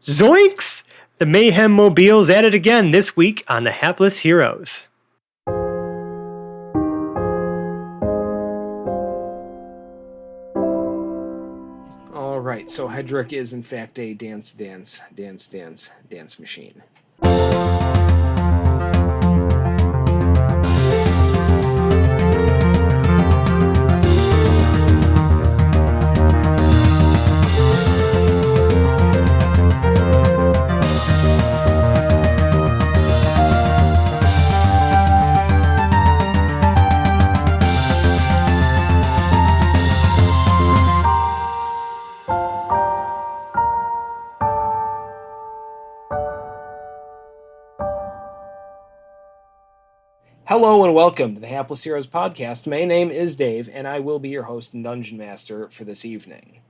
Zoinks! The Mayhem Mobile's at it again this week on the Hapless Heroes. All right, so Hedrick is in fact a dance machine. Hello and welcome to the Hapless Heroes podcast. My name is Dave, and I will be your host and Dungeon Master for this evening.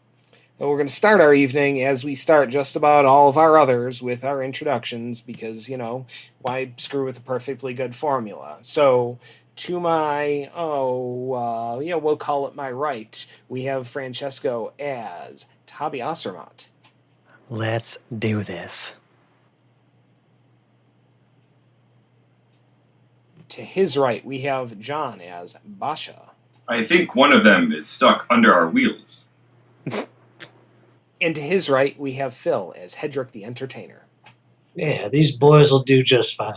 So we're going to start our evening, as we start just about all of our others, with our introductions, because, why screw with a perfectly good formula? So, to my, we'll call it my right, we have Francesco as Tabi Assermat. Let's do this. To his right, we have John as Basha. I think one of them is stuck under our wheels. And to his right, we have Phil as Hedrick the Entertainer. Yeah, these boys will do just fine.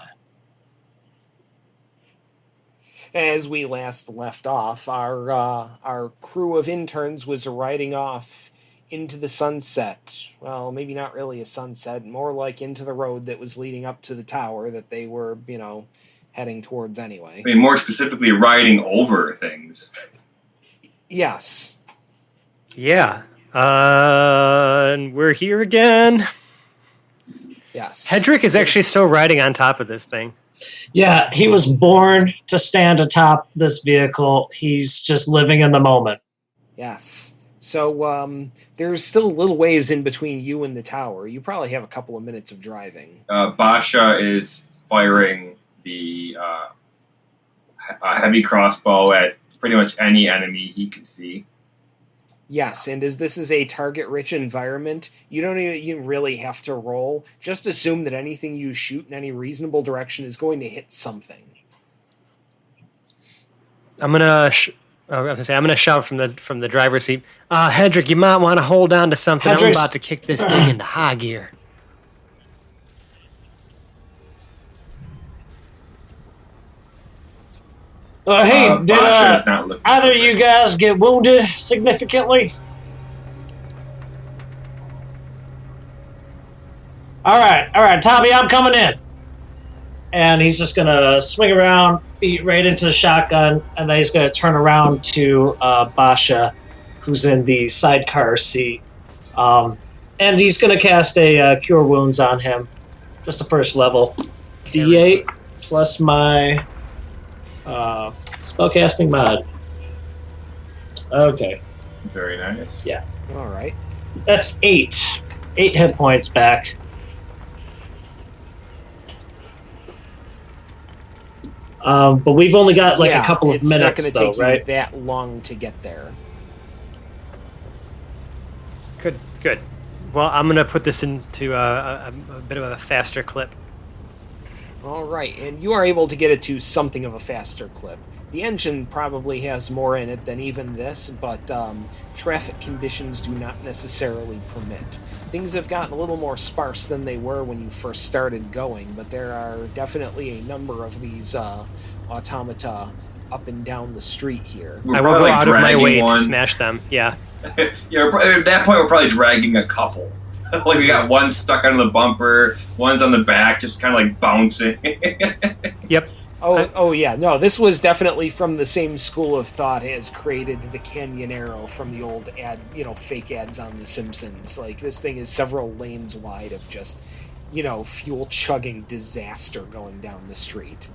As we last left off, our crew of interns was riding off into the sunset. Well, maybe not really a sunset, more like into the road that was leading up to the tower that they were, heading towards anyway. I mean, more specifically, riding over things. Yes. Yeah. And we're here again. Yes. Hedrick is actually still riding on top of this thing. Yeah, he was born to stand atop this vehicle. He's just living in the moment. Yes. So, there's still a little ways in between you and the tower. You probably have a couple of minutes of driving. Basha is firing the a heavy crossbow at pretty much any enemy he can see. Yes, and as this is a target-rich environment, you don't even really have to roll. Just assume that anything you shoot in any reasonable direction is going to hit something. I'm gonna shout from the driver's seat. Hedrick, you might want to hold on to something. I'm about to kick this thing into high gear. Hey, did either of you guys get wounded significantly? All right, Tommy, I'm coming in. And he's just going to swing around, feet right into the shotgun, and then he's going to turn around to Basha, who's in the sidecar seat. And he's going to cast a Cure Wounds on him, just the first level. D8 plus my... spellcasting mod. Okay. Very nice. Yeah. All right. That's 8. 8 hit points back. But we've only got a couple of minutes, though, right? It's not going to take you that long to get there. Good. Well, I'm going to put this into a bit of a faster clip. All right, and you are able to get it to something of a faster clip. The engine probably has more in it than even this, but traffic conditions do not necessarily permit. Things have gotten a little more sparse than they were when you first started going, but there are definitely a number of these automata up and down the street here. I will go out of my way to smash them, yeah. Yeah, at that point we're probably dragging a couple. Like we got one stuck under the bumper, one's on the back, just kind of like bouncing. Yep. Oh yeah. No, this was definitely from the same school of thought as created the Canyon Arrow from the old fake ads on The Simpsons. Like this thing is several lanes wide of just, fuel chugging disaster going down the street.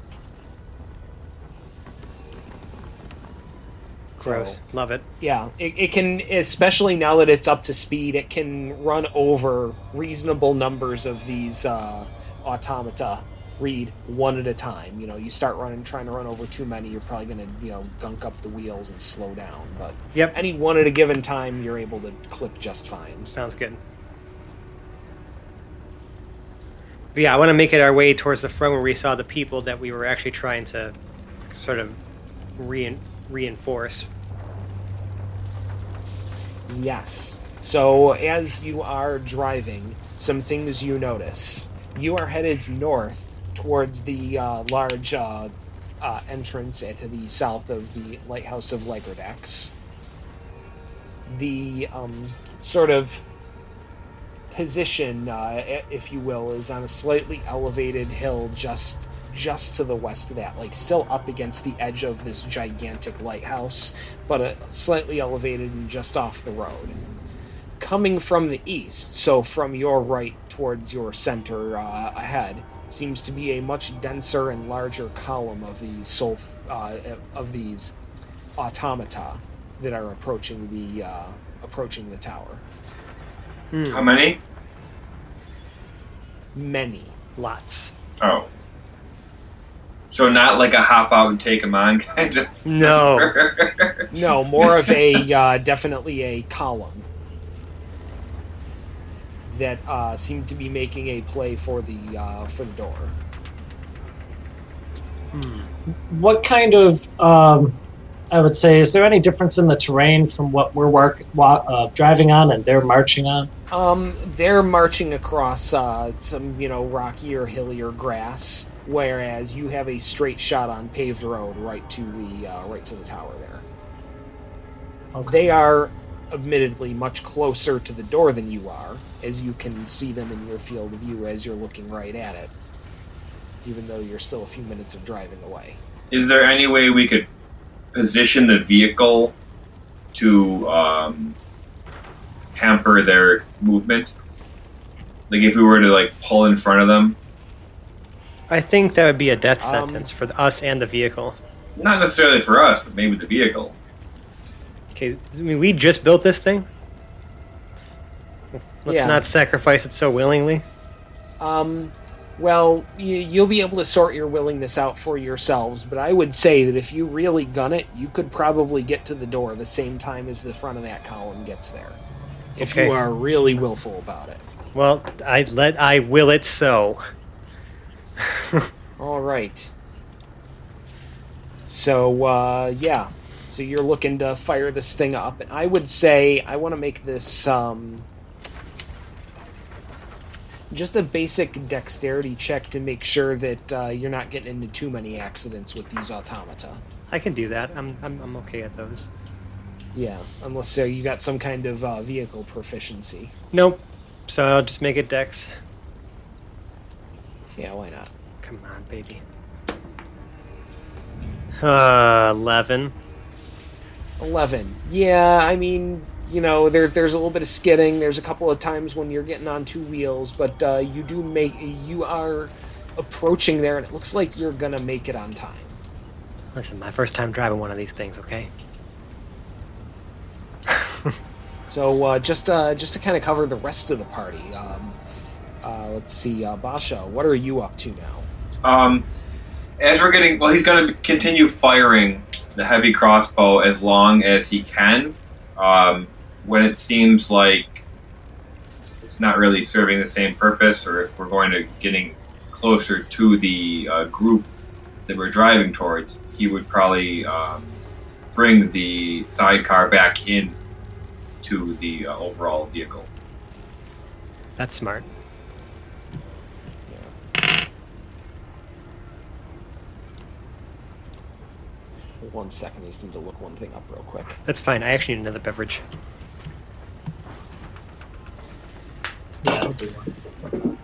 Gross. Love it. Yeah, it can, especially now that it's up to speed, it can run over reasonable numbers of these automata. Read one at a time. You start trying to run over too many, you're probably going to, gunk up the wheels and slow down. But any one at a given time, you're able to clip just fine. Sounds good. But yeah, I want to make it our way towards the front where we saw the people that we were actually trying to sort of reinforce. Yes. So as you are driving, some things you notice. You are headed north towards the large entrance at the south of the Lighthouse of Legerdex. The sort of position, if you will, is on a slightly elevated hill just to the west of that, like still up against the edge of this gigantic lighthouse, but slightly elevated and just off the road. Coming from the east, so from your right towards your center ahead, seems to be a much denser and larger column of these these automata that are approaching the tower. How many? Many. Lots. Oh. So not like a hop out and take them on kind of. No. No, more of a definitely a column that seem to be making a play for the door. What kind of, I would say, is there any difference in the terrain from what we're driving on and they're marching on? They're marching across some, rockier, hillier grass, whereas you have a straight shot on paved road right to the tower there. Okay. They are admittedly much closer to the door than you are, as you can see them in your field of view as you're looking right at it, even though you're still a few minutes of driving away. Is there any way we could position the vehicle to hamper their movement? Like if we were to pull in front of them? I think that would be a death sentence for us and the vehicle. Not necessarily for us, but maybe the vehicle. Okay, I mean, we just built this thing. Let's not sacrifice it so willingly. Well, you'll be able to sort your willingness out for yourselves, but I would say that if you really gun it, you could probably get to the door the same time as the front of that column gets there. If you are really willful about it. Well, I will it so. All right. So, So you're looking to fire this thing up, and I would say I want to make this just a basic dexterity check to make sure that you're not getting into too many accidents with these automata. I can do that. I'm okay at those. Yeah, unless you got some kind of vehicle proficiency. Nope. So I'll just make it dex. Yeah, why not? Come on, baby. 11. 11. Yeah, I mean, there's a little bit of skidding. There's a couple of times when you're getting on two wheels, but you are approaching there, and it looks like you're gonna make it on time. Listen, my first time driving one of these things, okay? So just to kind of cover the rest of the party, let's see, Basha, what are you up to now? As we're getting, he's going to continue firing the heavy crossbow as long as he can. When it seems like it's not really serving the same purpose, or if we're going to getting closer to the group that we're driving towards, he would probably bring the sidecar back in to the overall vehicle. That's smart. Yeah. 1 second, I just need to look one thing up real quick. That's fine. I actually need another beverage. Yeah, I'll do one.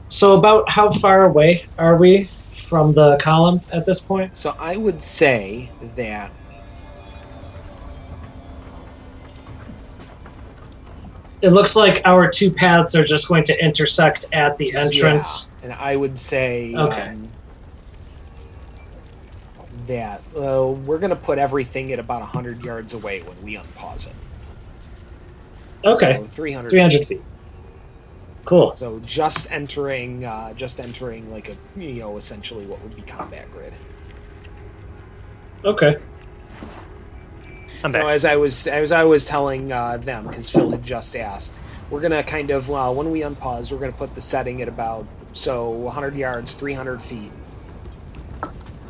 So about how far away are we from the column at this point? So I would say that it looks like our two paths are just going to intersect at the entrance. Yeah, and I would say that we're going to put everything at about 100 yards away when we unpause it. Okay. So 300 feet. Cool. So just entering like a, essentially what would be combat grid. Okay. I'm back. No, as I was telling them, because Phil had just asked, we're gonna kind of when we unpause, we're gonna put the setting at about 100 yards, 300 feet,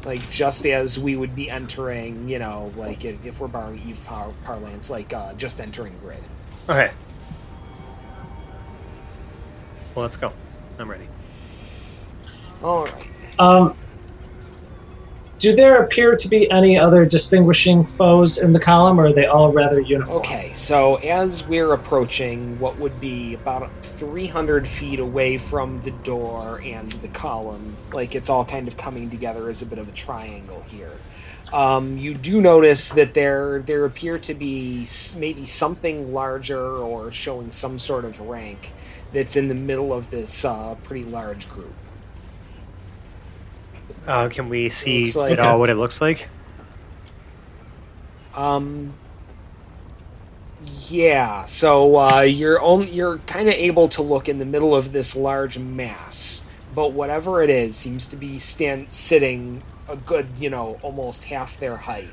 like just as we would be entering, like if we're borrowing Eve parlance, like just entering grid. Okay. Well, let's go. I'm ready. All right. Do there appear to be any other distinguishing foes in the column, or are they all rather uniform? Okay, so as we're approaching what would be about 300 feet away from the door and the column, like it's all kind of coming together as a bit of a triangle here. You do notice that there appear to be maybe something larger or showing some sort of rank that's in the middle of this pretty large group. Can we see like, at all what it looks like? Yeah. So you're kind of able to look in the middle of this large mass, but whatever it is seems to be sitting a good, almost half their height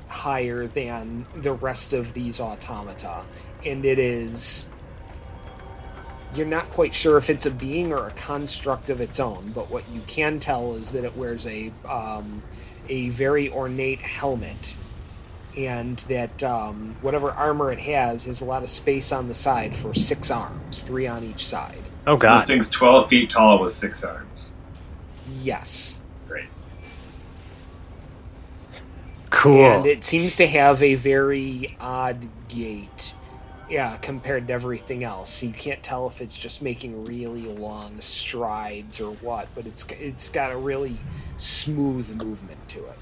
higher than the rest of these automata, and it is. You're not quite sure if it's a being or a construct of its own, but what you can tell is that it wears a very ornate helmet, and that whatever armor it has a lot of space on the side for 6 arms, 3 on each side. Oh god! This thing's 12 feet tall with 6 arms. Yes. Great. Cool. And it seems to have a very odd gait. Yeah, compared to everything else. You can't tell if it's just making really long strides or what, but it's got a really smooth movement to it.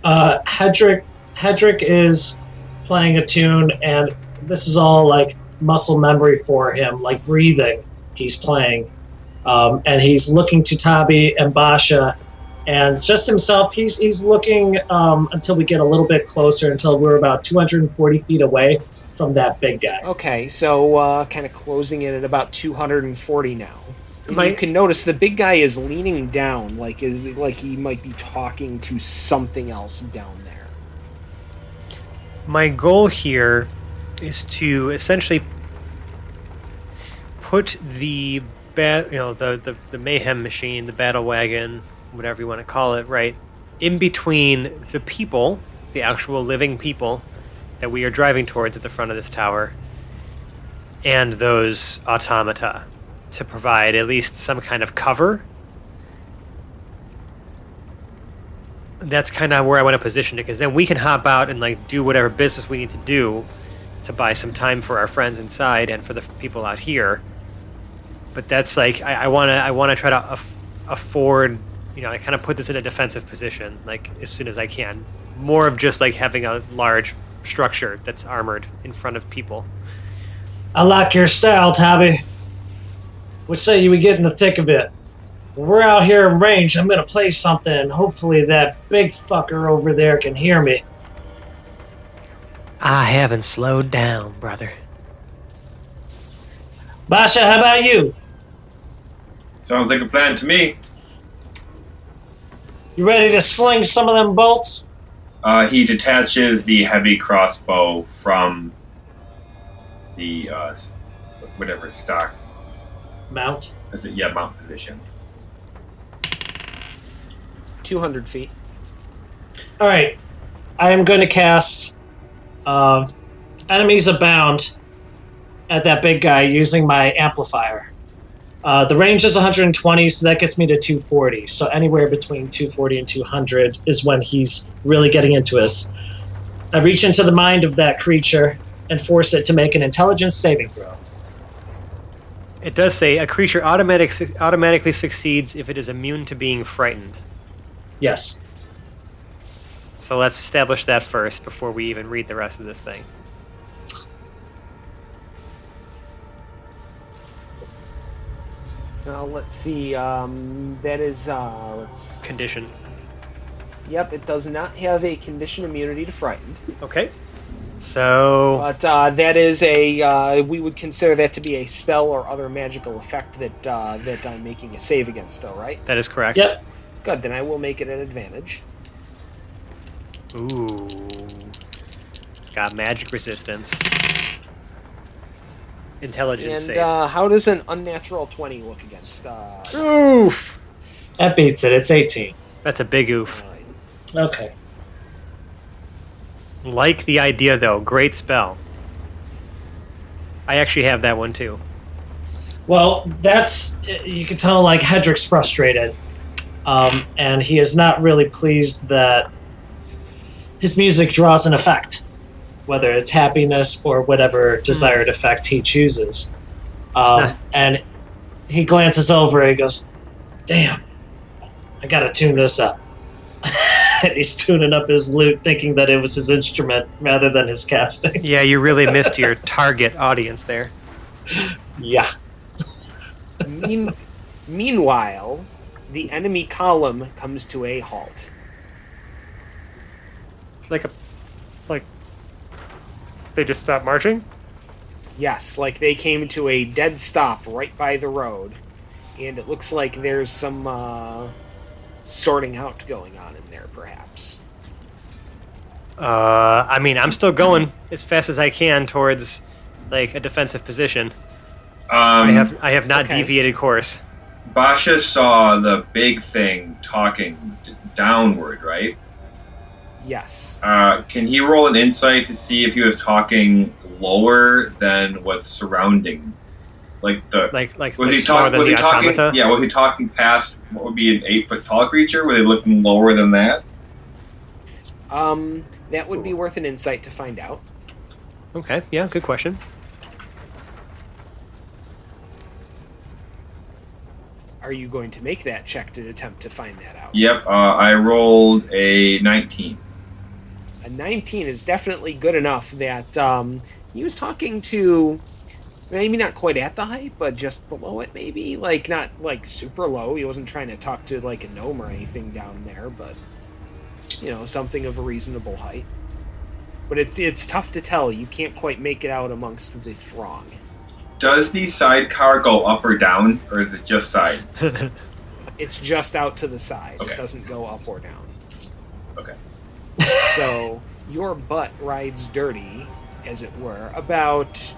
Hedrick is playing a tune, and this is all like muscle memory for him, like breathing. He's playing, and he's looking to Tabi and Basha. And just himself, he's looking until we get a little bit closer, until we're about 240 feet away from that big guy. Okay, so kind of closing in at about 240 now. You can notice the big guy is leaning down, like he might be talking to something else down there. My goal here is to essentially put the the mayhem machine, the battle wagon, whatever you want to call it, right, in between the people, the actual living people that we are driving towards at the front of this tower, and those automata, to provide at least some kind of cover. That's kind of where I want to position it, because then we can hop out and like do whatever business we need to do to buy some time for our friends inside and for the people out here. But that's like I want to try to afford. I kind of put this in a defensive position, like, as soon as I can. More of just, like, having a large structure that's armored in front of people. I like your style, Tabby. What say you we get in the thick of it? When we're out here in range, I'm going to play something, and hopefully that big fucker over there can hear me. I haven't slowed down, brother. Basha, how about you? Sounds like a plan to me. You ready to sling some of them bolts? He detaches the heavy crossbow from the whatever stock Mount. Mount position. 200 feet. All right, I am going to cast Enemies Abound at that big guy using my amplifier. The range is 120, so that gets me to 240. So anywhere between 240 and 200 is when he's really getting into us. I reach into the mind of that creature and force it to make an intelligence saving throw. It does say a creature automatically succeeds if it is immune to being frightened. Yes. So let's establish that first before we even read the rest of this thing. Let's see. That is let's Condition. Yep, it does not have a condition immunity to frightened. Okay. So But that is a we would consider that to be a spell or other magical effect that I'm making a save against, though, right? that is correct. Yep. Good. Then I will make it an advantage. Ooh. It's got magic resistance. Intelligence And save. how does an unnatural 20 look against? Oof. That beats it. It's 18. That's a big oof. Alright. Okay. Like the idea, though. Great spell. I actually have that one, too. Well, that's you can tell like Hedrick's frustrated, and he is not really pleased that his music draws an effect, whether it's happiness or whatever desired effect he chooses. And he glances over and he goes, "Damn, I gotta tune this up." And he's tuning up his lute, thinking that it was his instrument rather than his casting. Yeah, you really missed your target audience there. Yeah. Meanwhile, the enemy column comes to a halt. Like they just stopped marching? Yes, like they came to a dead stop right by the road, and it looks like there's some sorting out going on in there, perhaps. I mean, I'm still going as fast as I can towards like a defensive position. I have not okay. deviated course. Basha saw the big thing talking downward, right? Yes. Can he roll an insight to see if he was talking lower than what's surrounding? Was he smaller than the talking? automata? Yeah, was he talking past what would be an 8-foot tall creature? Were they looking lower than that? That would be worth an insight to find out. Okay, yeah, good question. Are you going to make that check to attempt to find that out? Yep, I rolled a 19. A 19 is definitely good enough that he was talking to maybe not quite at the height, but just below it maybe. Like, not like super low. He wasn't trying to talk to like a gnome or anything down there, but you know, something of a reasonable height. But it's tough to tell. You can't quite make it out amongst the throng. Does the sidecar go up or down, or is it just side? It's just out to the side. Okay. It doesn't go up or down. Okay. So your butt rides dirty, as it were, about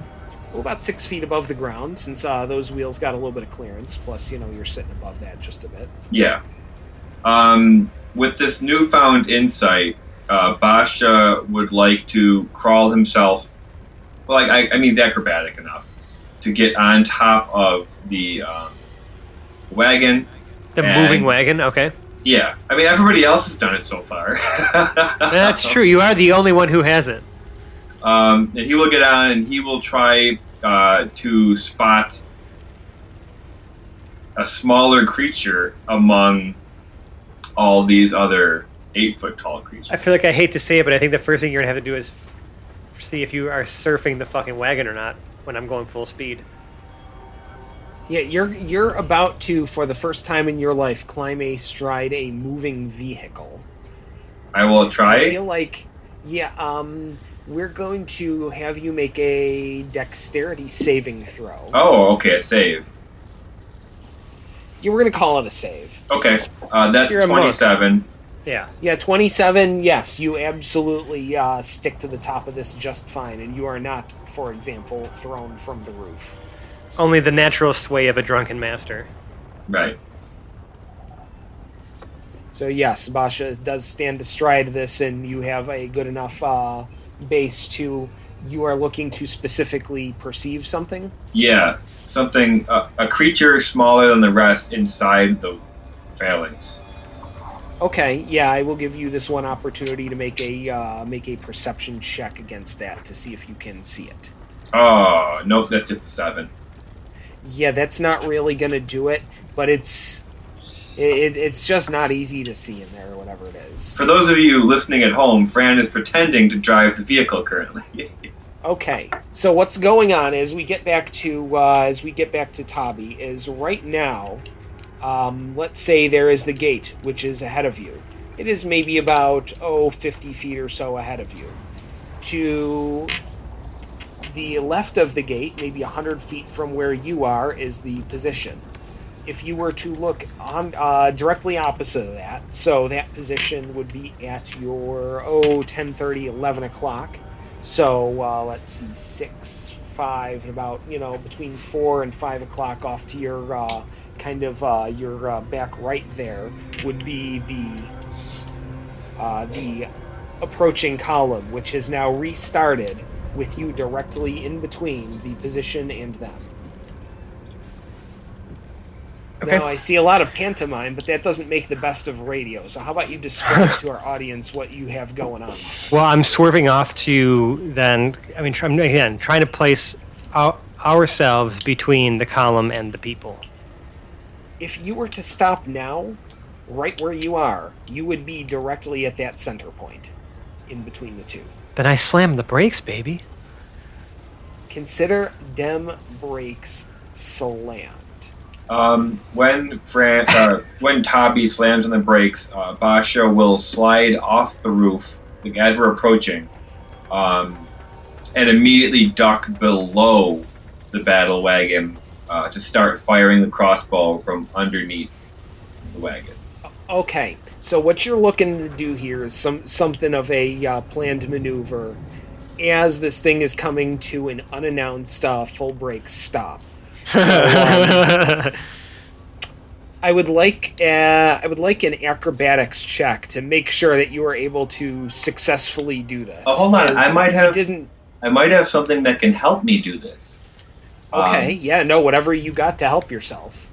6 feet above the ground, since those wheels got a little bit of clearance. Plus, you know, you're sitting above that just a bit. Yeah. With this newfound insight, Basha would like to crawl himself. Well, I mean, he's acrobatic enough to get on top of the wagon. The moving wagon, okay. Yeah, I mean, everybody else has done it so far. That's true. You are the only one who hasn't. And he will get on, and he will try to spot a smaller creature among all these other 8-foot tall creatures. I feel like I hate to say it, but I think the first thing you're gonna have to do is see if you are surfing the fucking wagon or not when I'm going full speed. Yeah, you're about to, for the first time in your life, climb astride a moving vehicle. I will try. I feel like, we're going to have you make a dexterity saving throw. Oh, okay, a save. Yeah, we're going to call it a save. Okay, that's You're a 27. Yeah. Yeah, 27, yes, you absolutely stick to the top of this just fine, and you are not, for example, thrown from the roof. Only the natural sway of a drunken master. Right. So yes, Basha does stand astride this, and you have a good enough base to... You are looking to specifically perceive something? Yeah, something, a creature smaller than the rest inside the phalanx. Okay, yeah, I will give you this one opportunity to make a perception check against that to see if you can see it. Oh, nope, that's just a 7. Yeah, that's not really going to do it, but it's just not easy to see in there or whatever it is. For those of you listening at home, Fran is pretending to drive the vehicle currently. Okay, so what's going on as we get back to Tabi is right now, let's say there is the gate, which is ahead of you. It is maybe about 50 feet or so ahead of you. To the left of the gate, maybe 100 feet from where you are, is the position. If you were to look on directly opposite of that, so that position would be at your 10:30, 11 o'clock. So let's see, 6, 5, about between 4 and 5 o'clock off to your your back right there would be the approaching column, which has now restarted with you directly in between the position and them. Okay. Now, I see a lot of pantomime, but that doesn't make the best of radio. So how about you describe to our audience what you have going on? Well, I'm swerving off to then. I mean, trying to place ourselves between the column and the people. If you were to stop now, right where you are, you would be directly at that center point, in between the two. Then I slam the brakes, baby. Consider dem brakes slammed. When Tabi slams on the brakes, Basha will slide off the roof as we're approaching, and immediately duck below the battle wagon to start firing the crossbow from underneath the wagon. Okay, so what you're looking to do here is something of a planned maneuver as this thing is coming to an unannounced full brake stop. So, I would like an acrobatics check to make sure that you are able to successfully do this. Oh, hold on! I might have something that can help me do this. Okay, whatever you got to help yourself.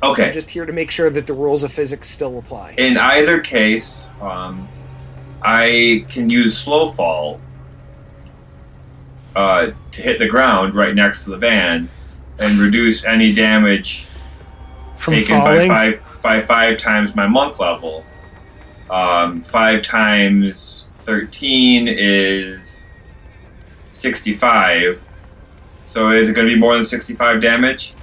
Okay. I'm just here to make sure that the rules of physics still apply. In either case, I can use slow fall to hit the ground right next to the van and reduce any damage From taken falling? by five times my monk level. 5 times 13 is 65. So is it going to be more than 65 damage?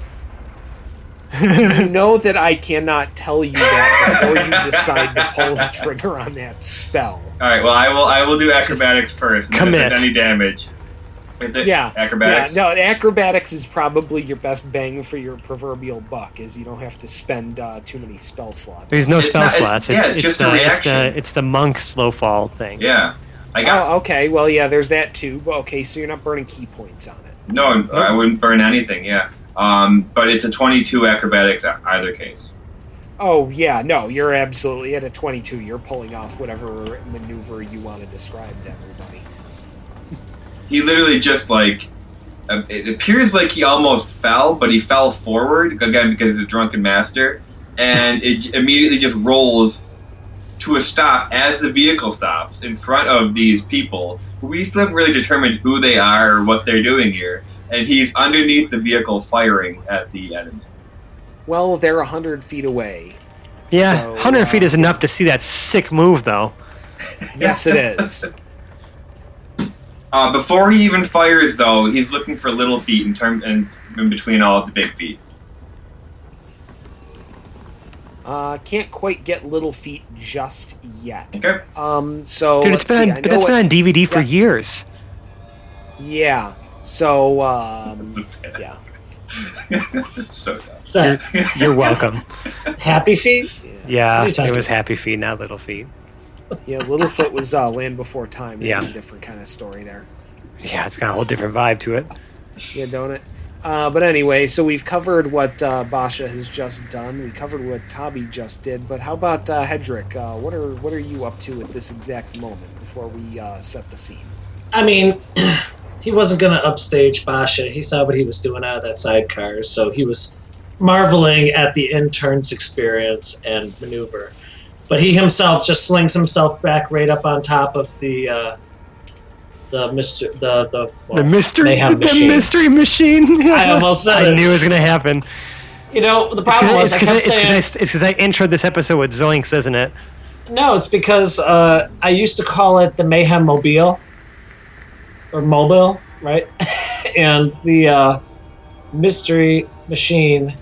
You know that I cannot tell you that before you decide to pull the trigger on that spell. All right. Well, I will do acrobatics first. And then if there's any damage. Acrobatics. Yeah, no, acrobatics is probably your best bang for your proverbial buck, is you don't have to spend too many spell slots. There's no spell slots. It's just a reaction. It's the monk slow fall thing. Yeah. Okay. Well, yeah, there's that too. Okay, so you're not burning key points on it. No, I wouldn't burn anything. Yeah. But it's a 22 acrobatics either case. Oh yeah, no, you're absolutely at a 22. You're pulling off whatever maneuver you want to describe to everybody. He literally just it appears like he almost fell, but he fell forward again because he's a drunken master, and it immediately just rolls to a stop as the vehicle stops in front of these people who we still haven't really determined who they are or what they're doing here, and he's underneath the vehicle firing at the enemy. Well, they're 100 feet away. Yeah, so, 100 feet is enough to see that sick move, though. Yes, it is. Before he even fires, though, he's looking for little feet in between all of the big feet. Can't quite get little feet just yet. Okay. So Dude, let's been on DVD for years. Yeah. So yeah. So So, You're welcome. Happy Feet? Yeah, What are you it talking was about? Happy Feet, not Little Feet. Yeah, Littlefoot was Land Before Time. That's Yeah. a different kind of story there. Yeah, it's got a whole different vibe to it. Yeah, don't it? But anyway, so we've covered what Basha has just done. We covered what Tabi just did. But how about Hedrick? What are you up to at this exact moment before we set the scene? I mean, he wasn't going to upstage Basha. He saw what he was doing out of that sidecar, so he was marveling at the intern's experience and maneuver. But he himself just slings himself back right up on top of the mayhem machine. The mystery machine. I almost said I it. knew it was gonna happen. You know, the problem was I kept saying... It's because I introed this episode with Zoinks, isn't it? No, it's because I used to call it the Mayhem Mobile. Or Mobile, right? And the mystery machine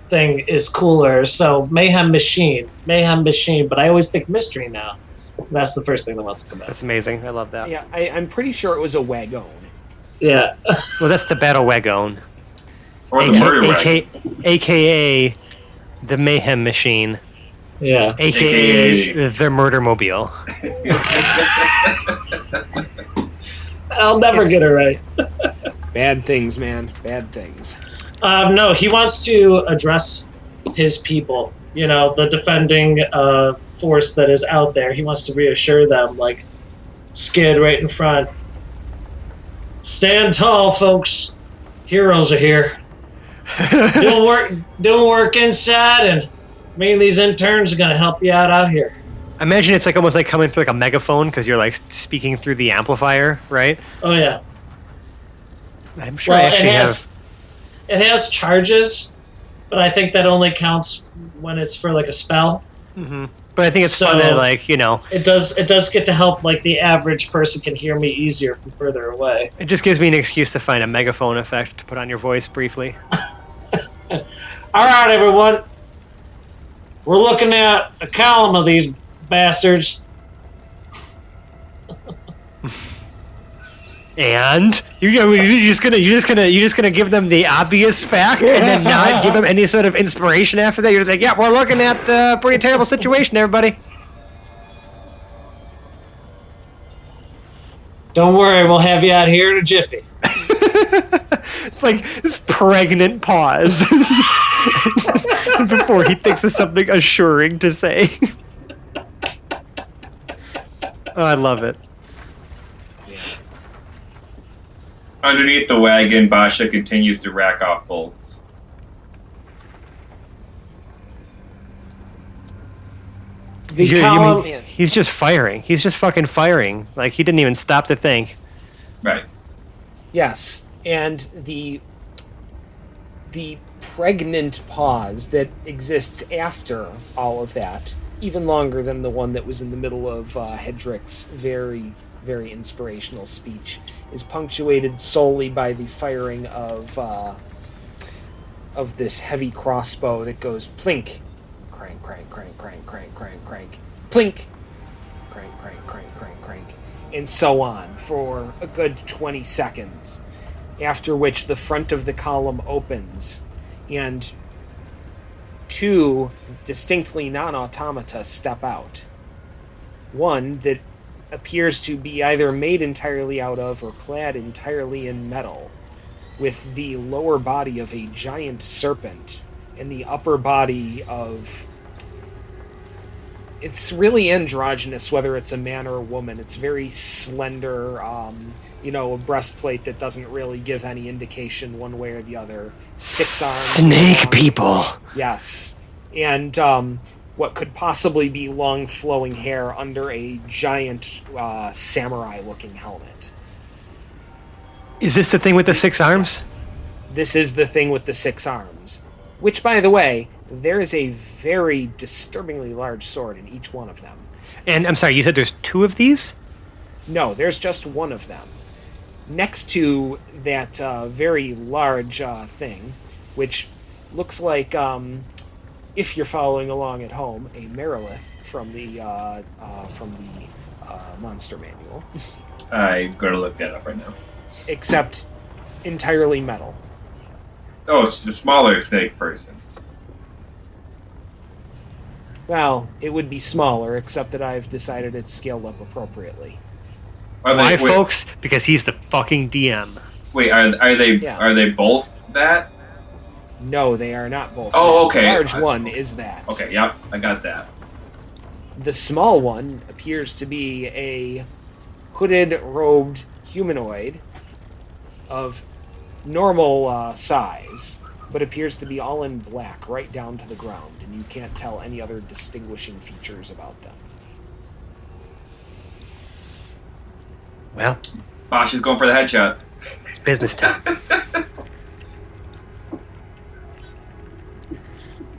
thing is cooler. So Mayhem Machine. But I always think mystery now. That's the first thing that wants to come out. That's amazing. I love that. Yeah, I'm pretty sure it was a wagon. Yeah. Well, that's the Battle Wagon. Or the murder wagon. AKA the Mayhem Machine. Yeah. AKA the Murder Mobile. I'll never get it right. Bad things, man. Bad things. No, he wants to address his people. You know, the defending force that is out there. He wants to reassure them, like, Skid right in front. Stand tall, folks. Heroes are here. doing work inside, and me and these interns are gonna help you out here. I imagine it's like almost like coming through like a megaphone because you're like speaking through the amplifier, right? Oh yeah. I'm sure I actually it has charges, but I think that only counts when it's for like a spell. Mm-hmm. But I think it's fun that, like, you know, it does get to help, like, the average person can hear me easier from further away. It just gives me an excuse to find a megaphone effect to put on your voice briefly. All right, everyone. We're looking at a column of these bastards. And you're just gonna give them the obvious fact and then not give them any sort of inspiration after that. You're just like, yeah, we're looking at a pretty terrible situation, everybody. Don't worry, we'll have you out here in a jiffy. It's like this pregnant pause before he thinks of something assuring to say. Oh, I love it. Underneath the wagon, Basha continues to rack off bolts. He's just firing. He's just fucking firing. Like, he didn't even stop to think. Right. Yes, and the pregnant pause that exists after all of that, even longer than the one that was in the middle of Hedrick's very, very inspirational speech, is punctuated solely by the firing of this heavy crossbow that goes plink, crank, crank, crank, crank, crank, crank, crank, plink, crank, crank, crank, crank, crank, and so on for a good 20 seconds, after which the front of the column opens and two distinctly non-automata step out. One that appears to be either made entirely out of or clad entirely in metal, with the lower body of a giant serpent and the upper body of... It's really androgynous, whether it's a man or a woman. It's very slender, a breastplate that doesn't really give any indication one way or the other. 6 arms. Snake people! Yes. And what could possibly be long flowing hair under a giant samurai-looking helmet. Is this the thing with the 6 arms? This is the thing with the 6 arms. Which, by the way, there is a very disturbingly large sword in each one of them. And, I'm sorry, you said there's 2 of these? No, there's just one of them. Next to that very large thing, which looks like... if you're following along at home, a Merilith from the monster manual. I'm going to look that up right now. Except entirely metal. Oh, it's the smaller snake person. Well, it would be smaller, except that I've decided it's scaled up appropriately. Why, folks? Because he's the fucking DM. Wait, are they both that? No, they are not both. Oh, okay. The large one is that. Okay, yep, I got that. The small one appears to be a hooded, robed humanoid of normal size, but appears to be all in black right down to the ground, and you can't tell any other distinguishing features about them. Well, Bosch is going for the headshot. It's business time.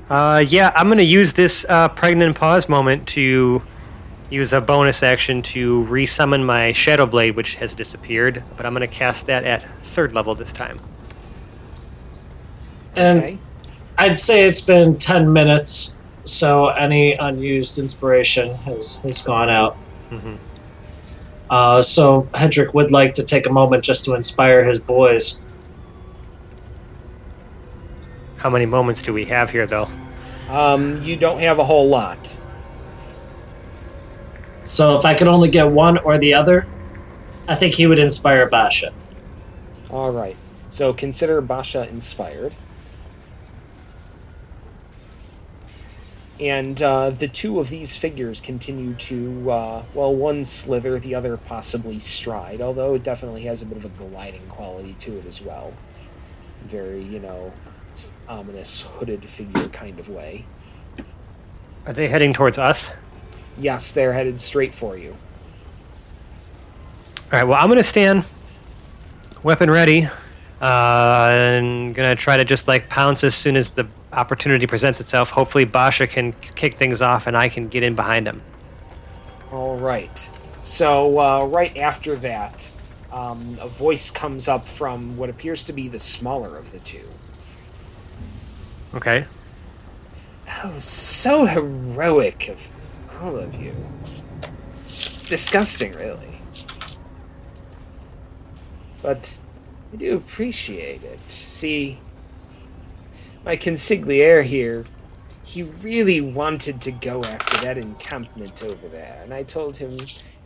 Yeah, I'm going to use this pregnant pause moment to use a bonus action to resummon my Shadow Blade, which has disappeared, but I'm going to cast that at 3rd level this time. And Okay. I'd say it's been 10 minutes, so any unused inspiration has gone out. Mm-hmm. So Hedrick would like to take a moment just to inspire his boys. How many moments do we have here, though? You don't have a whole lot. So if I could only get one or the other, I think he would inspire Basha. All right. So consider Basha inspired. And the two of these figures continue to, one slither, the other possibly stride, although it definitely has a bit of a gliding quality to it as well. Very, ominous hooded figure kind of way. Are they heading towards us? Yes, they're headed straight for you. All right, well, I'm going to stand, weapon ready, and going to try to just, pounce as soon as the opportunity presents itself. Hopefully Basha can kick things off and I can get in behind him. All right. So right after that, a voice comes up from what appears to be the smaller of the two. Okay. Oh, so heroic of all of you. It's disgusting, really. But I do appreciate it. See, my consigliere here, he really wanted to go after that encampment over there, and I told him,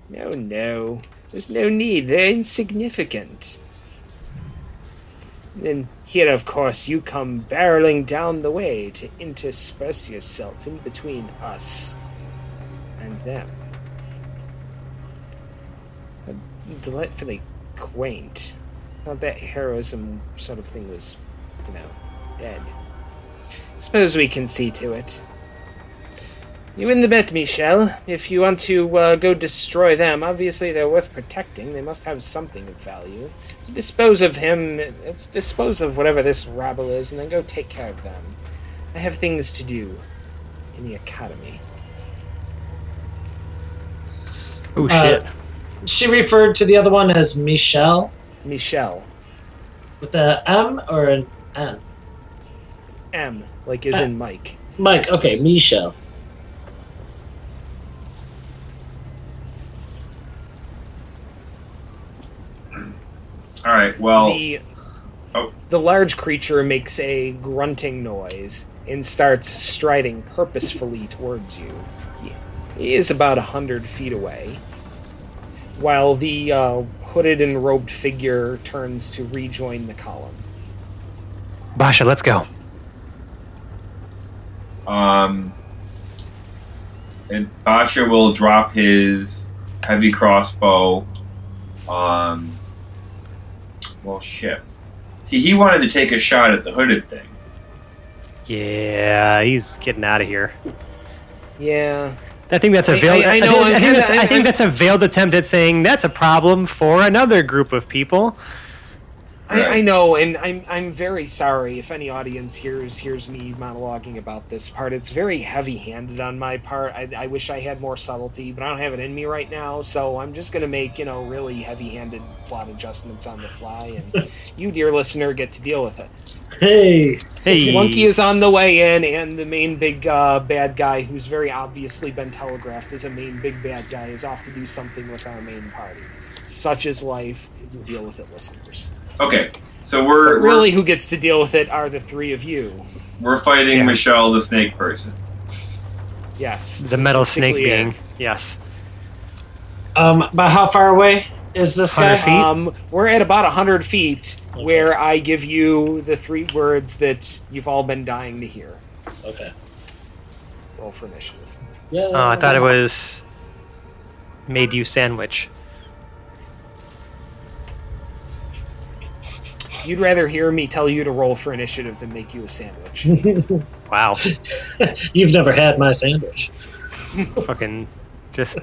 no, there's no need, they're insignificant. Then here, of course, you come barreling down the way to intersperse yourself in between us and them. Delightfully quaint. Thought that heroism sort of thing was, dead. Suppose we can see to it. You win the bet, Michel. If you want to go destroy them, obviously they're worth protecting. They must have something of value. To dispose of him, let's dispose of whatever this rabble is, and then go take care of them. I have things to do in the academy. Oh, shit. She referred to the other one as Michelle, Michel. with a M or an N? M, like is in Mike. Mike, okay, Michelle. All right. Well, The large creature makes a grunting noise and starts striding purposefully towards you. He is about 100 feet away, while the hooded and robed figure turns to rejoin the column. Basha, let's go. And Basha will drop his heavy crossbow. Well, shit. See, he wanted to take a shot at the hooded thing. Yeah, he's getting out of here. Yeah. I think that's a veiled. I think that's a veiled attempt at saying that's a problem for another group of people. I know, and I'm very sorry if any audience hears me monologuing about this part. It's very heavy-handed on my part. I wish I had more subtlety, but I don't have it in me right now, so I'm just going to make, really heavy-handed plot adjustments on the fly, and you, dear listener, get to deal with it. Hey! Flunky is on the way in, and the main big bad guy, who's very obviously been telegraphed as a main big bad guy, is off to do something with our main party. Such is life. Deal with it, listeners. Okay, so But really, who gets to deal with it are the three of you. we're fighting Michelle, the snake person. Yes. The metal snake basically being. Yes. But how far away is this guy? 100 feet? We're at about 100 feet, Okay. where I give you the three words that you've all been dying to hear. Okay. Roll for initiative. Yeah. Oh, I thought it was made you sandwich. You'd rather hear me tell you to roll for initiative than make you a sandwich. Wow. You've never had my sandwich. Fucking just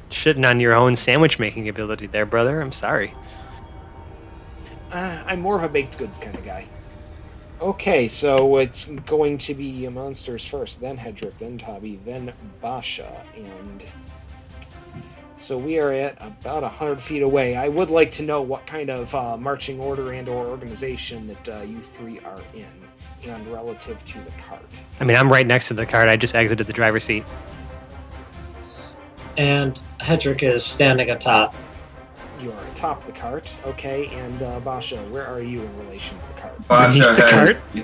shitting on your own sandwich making ability there, brother. I'm sorry. I'm more of a baked goods kind of guy. Okay, so it's going to be monsters first, then Hedrick, then Tabi, then Basha, and so we are at about 100 feet away. I would like to know what kind of marching order and or organization that you three are in, and relative to the cart. I mean, I'm right next to the cart. I just exited the driver's seat. And Hedrick is standing atop. You are atop the cart, okay, and Basha, where are you in relation to the cart?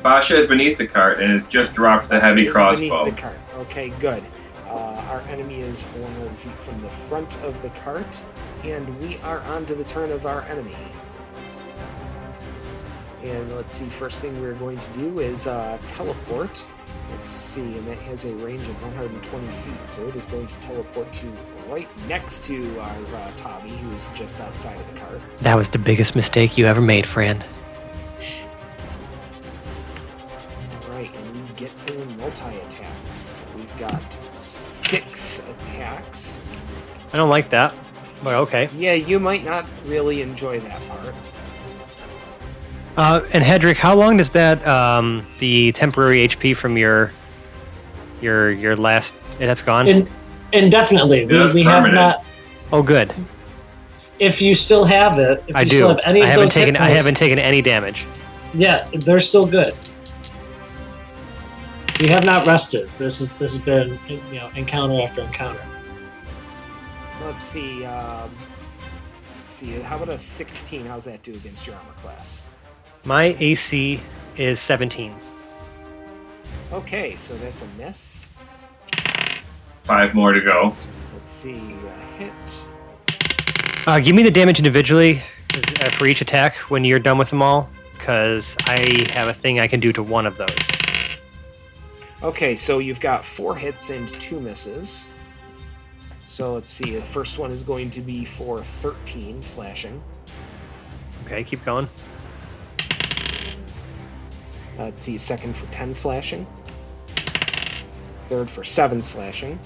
Basha is beneath the cart and has just dropped the heavy crossbow. Beneath the cart. Okay, good. Our enemy is 100 feet from the front of the cart, and we are on to the turn of our enemy. And let's see, first thing we're going to do is teleport. Let's see, and that has a range of 120 feet, so it is going to teleport to right next to our Tabi, who's just outside of the cart. That was the biggest mistake you ever made, friend. Alright, and we get to multi-attacks. We've got 6 attacks. I don't like that, but okay. Yeah, you might not really enjoy that part. And Hedrick, how long does that the temporary HP from your last that's gone? Indefinitely. We have not. Oh, good. If you still have it, if I you do. still have any of those hit I points, haven't taken any damage. Yeah, they're still good. We have not rested. This has been encounter after encounter. Let's see. How about a 16? How's that do against your armor class? My AC is 17. Okay, so that's a miss. 5 more to go. Let's see. Hit. Give me the damage individually for each attack when you're done with them all, because I have a thing I can do to one of those. Okay, so you've got 4 hits and 2 misses. So let's see. The first one is going to be for 13 slashing. Okay, keep going. Let's see. Second for 10 slashing. Third for 7 slashing.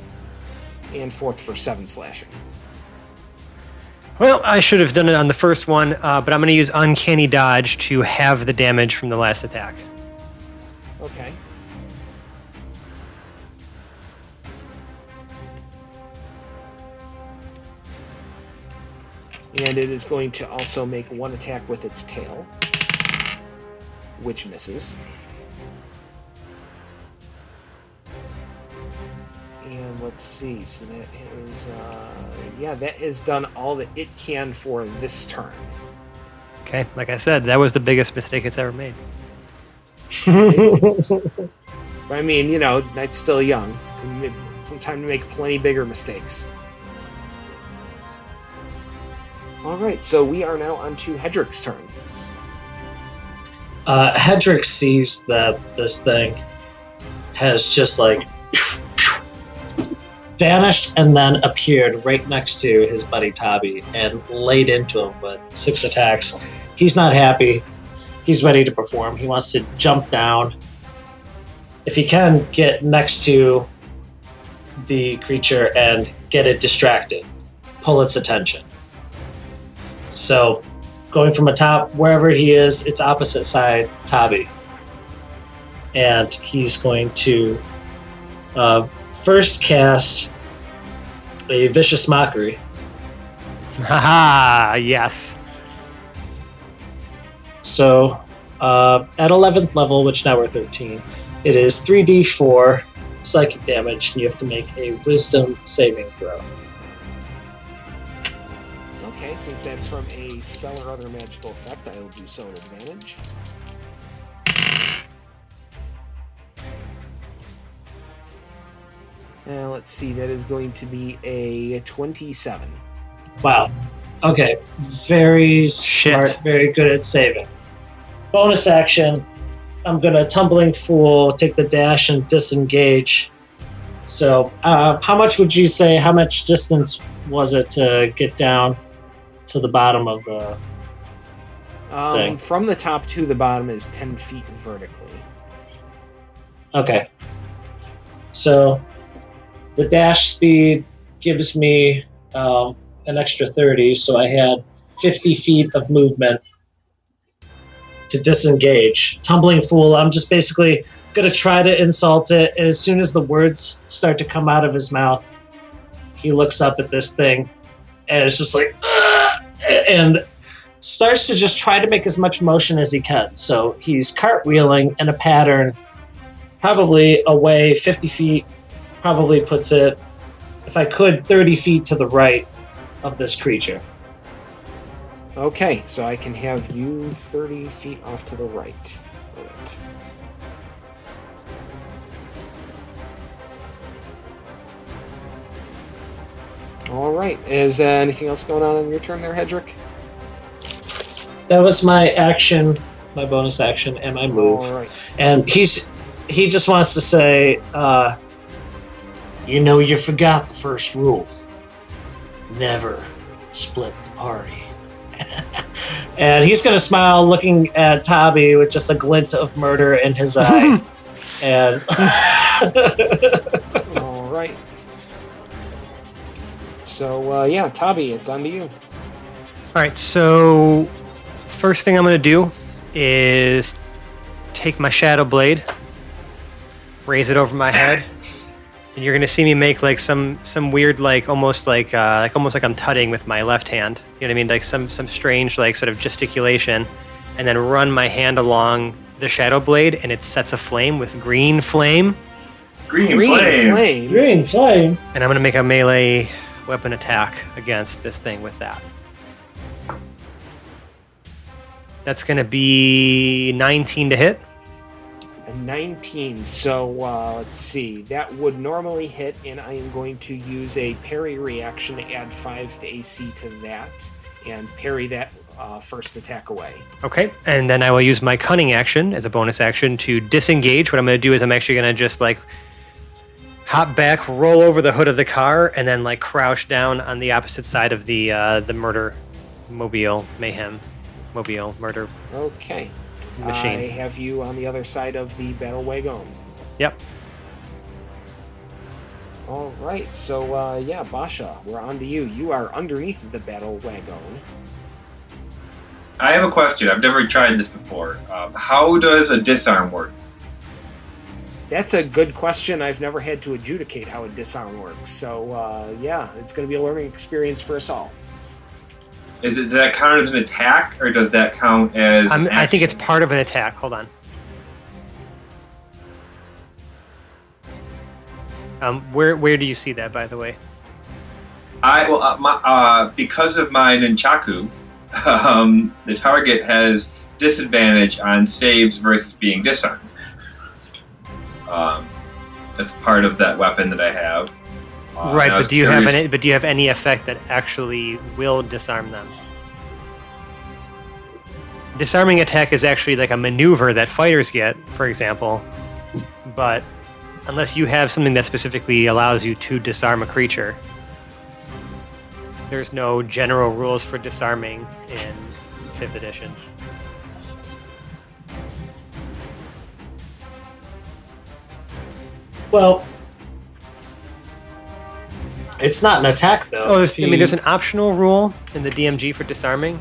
And fourth for 7 slashing. Well, I should have done it on the first one, but I'm going to use Uncanny Dodge to have the damage from the last attack. Okay. And it is going to also make 1 attack with its tail, which misses. And let's see, so that is, that has done all that it can for this turn. Okay, like I said, that was the biggest mistake it's ever made. But I mean, Knight's still young. Time to make plenty bigger mistakes. Alright, so we are now on to Hedrick's turn. Hedrick sees that this thing has just vanished and then appeared right next to his buddy Tabi and laid into him with 6 attacks. He's not happy. He's ready to perform. He wants to jump down. If he can, get next to the creature and get it distracted. Pull its attention. So, going from atop wherever he is, it's opposite side Tabi. And he's going to first cast a Vicious Mockery. Haha, yes. So, at 11th level, which now we're 13, it is 3d4 psychic damage, and you have to make a Wisdom saving throw. Okay, since that's from a spell or other magical effect, I will do so at advantage. Let's see, that is going to be a 27. Wow. Okay. Very smart, very good at saving. Bonus action. I'm going to Tumbling Fool, take the dash, and disengage. So, how much would you say, how much distance was it to get down to the bottom of the thing? From the top to the bottom is 10 feet vertically. Okay. So, the dash speed gives me an extra 30, so I had 50 feet of movement to disengage. Tumbling fool, I'm just basically going to try to insult it. And as soon as the words start to come out of his mouth, he looks up at this thing and it's just like, "Ugh!" and starts to just try to make as much motion as he can. So he's cartwheeling in a pattern, probably away 50 feet, probably puts it, if I could, 30 feet to the right of this creature. Okay, so I can have you 30 feet off to the right. Alright. Alright, is anything else going on your turn there, Hedrick? That was my action, my bonus action, and my move. Alright. And he just wants to say, you forgot the first rule. Never split the party. And he's going to smile, looking at Tabi with just a glint of murder in his eye. And All right. So, yeah, Tabi, it's on to you. All right, so first thing I'm going to do is take my shadow blade, raise it over my head, and you're going to see me make like some weird almost like I'm tutting with my left hand. You know what I mean? Like some strange like sort of gesticulation, and then run my hand along the shadow blade, and it sets a flame with green flame. Green flame. green flame. And I'm going to make a melee weapon attack against this thing with that. That's going to be 19 to hit. A 19. So, let's see. That would normally hit, and I am going to use a parry reaction to add 5 to AC to that, and parry that first attack away. Okay, and then I will use my cunning action as a bonus action to disengage. What I'm going to do is I'm actually going to just hop back, roll over the hood of the car, and then crouch down on the opposite side of the murder mobile murder Okay. machine. I have you on the other side of the battle wagon. Yep. All right. So, yeah, Basha, we're on to you. You are underneath the battle wagon. I have a question. I've never tried this before. How does a disarm work? That's a good question. I've never had to adjudicate how a disarm works. So, yeah, it's going to be a learning experience for us all. Does that count as an attack, or does that count as an I think it's action? part of an attack. Hold on. Where do you see that, by the way? Because of my nunchaku, the target has disadvantage on saves versus being disarmed. That's part of that weapon that I have. Right, but do you have any effect that actually will disarm them? Disarming attack is actually like a maneuver that fighters get, for example. But unless you have something that specifically allows you to disarm a creature, there's no general rules for disarming in 5th edition. Well, it's not an attack, though. Oh, there's an optional rule in the DMG for disarming.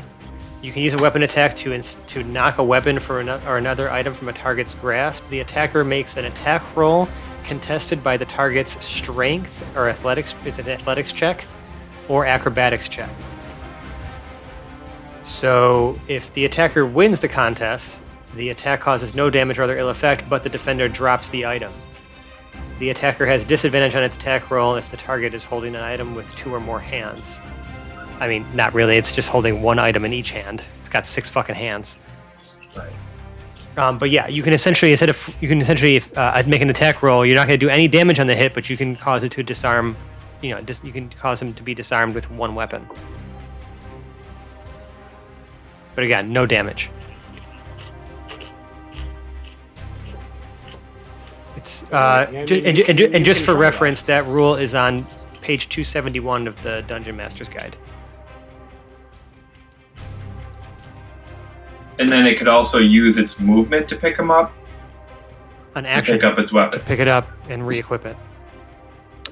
You can use a weapon attack to knock a weapon or another item from a target's grasp. The attacker makes an attack roll contested by the target's strength or athletics. It's an athletics check or acrobatics check. So if the attacker wins the contest, the attack causes no damage or other ill effect, but the defender drops the item. The attacker has disadvantage on its attack roll if the target is holding an item with 2 or more hands. I mean, not really. It's just holding one item in each hand. It's got 6 fucking hands. Right. But yeah, you can essentially make an attack roll. You're not going to do any damage on the hit, but you can cause it to disarm. You can cause him to be disarmed with one weapon. But again, no damage. It's and just for reference, that rule is on page 271 of the Dungeon Master's Guide. And then it could also use its movement to pick him up. An action to pick up its weapon. to pick it up and re-equip it.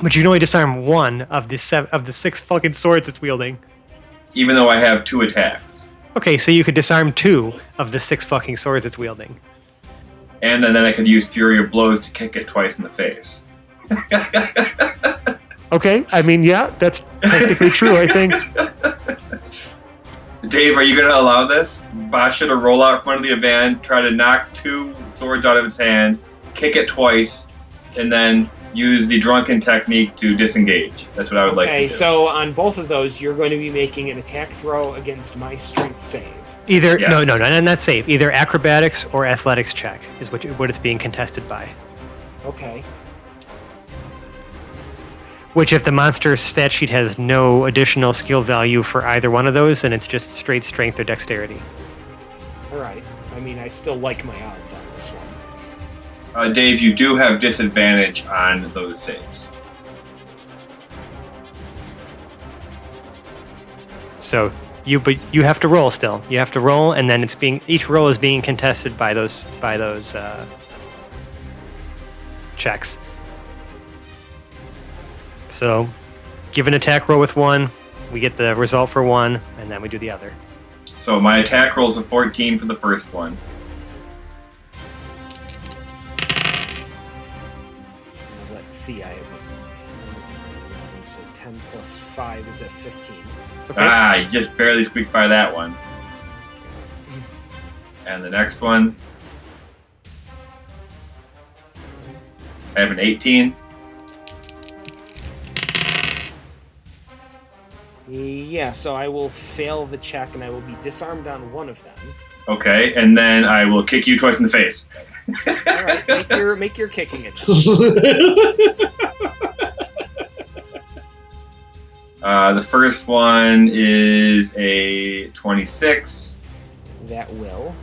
But you can only disarm one of the 6 fucking swords it's wielding. Even though I have 2 attacks. Okay, so you could disarm 2 of the 6 fucking swords it's wielding. And then I could use Fury of Blows to kick it twice in the face. Okay, I mean, yeah, that's technically true, I think. Dave, are you going to allow this? Basha to roll out from under the van, try to knock 2 swords out of his hand, kick it twice, and then use the drunken technique to disengage. That's what I would like to do. Okay, so on both of those, you're going to be making an attack throw against my strength save. Either Yes. no, not save. Either acrobatics or athletics check is what it's being contested by. Okay. Which, if the monster's stat sheet has no additional skill value for either one of those, then it's just straight strength or dexterity. All right. I mean, I still like my odds on this one. Dave, you do have disadvantage on those saves. So but you have to roll still. You have to roll, and then each roll is being contested by those checks. So, give an attack roll with 1, we get the result for 1, and then we do the other. So my attack rolls a 14 for the first one. Let's see, I have so 10 plus 5 is at 15. Okay. You just barely squeaked by that one. And the next one, I have an 18. Yeah, so I will fail the check and I will be disarmed on one of them. Okay, and then I will kick you twice in the face. All right, make your kicking attack. The first one is a 26. That will.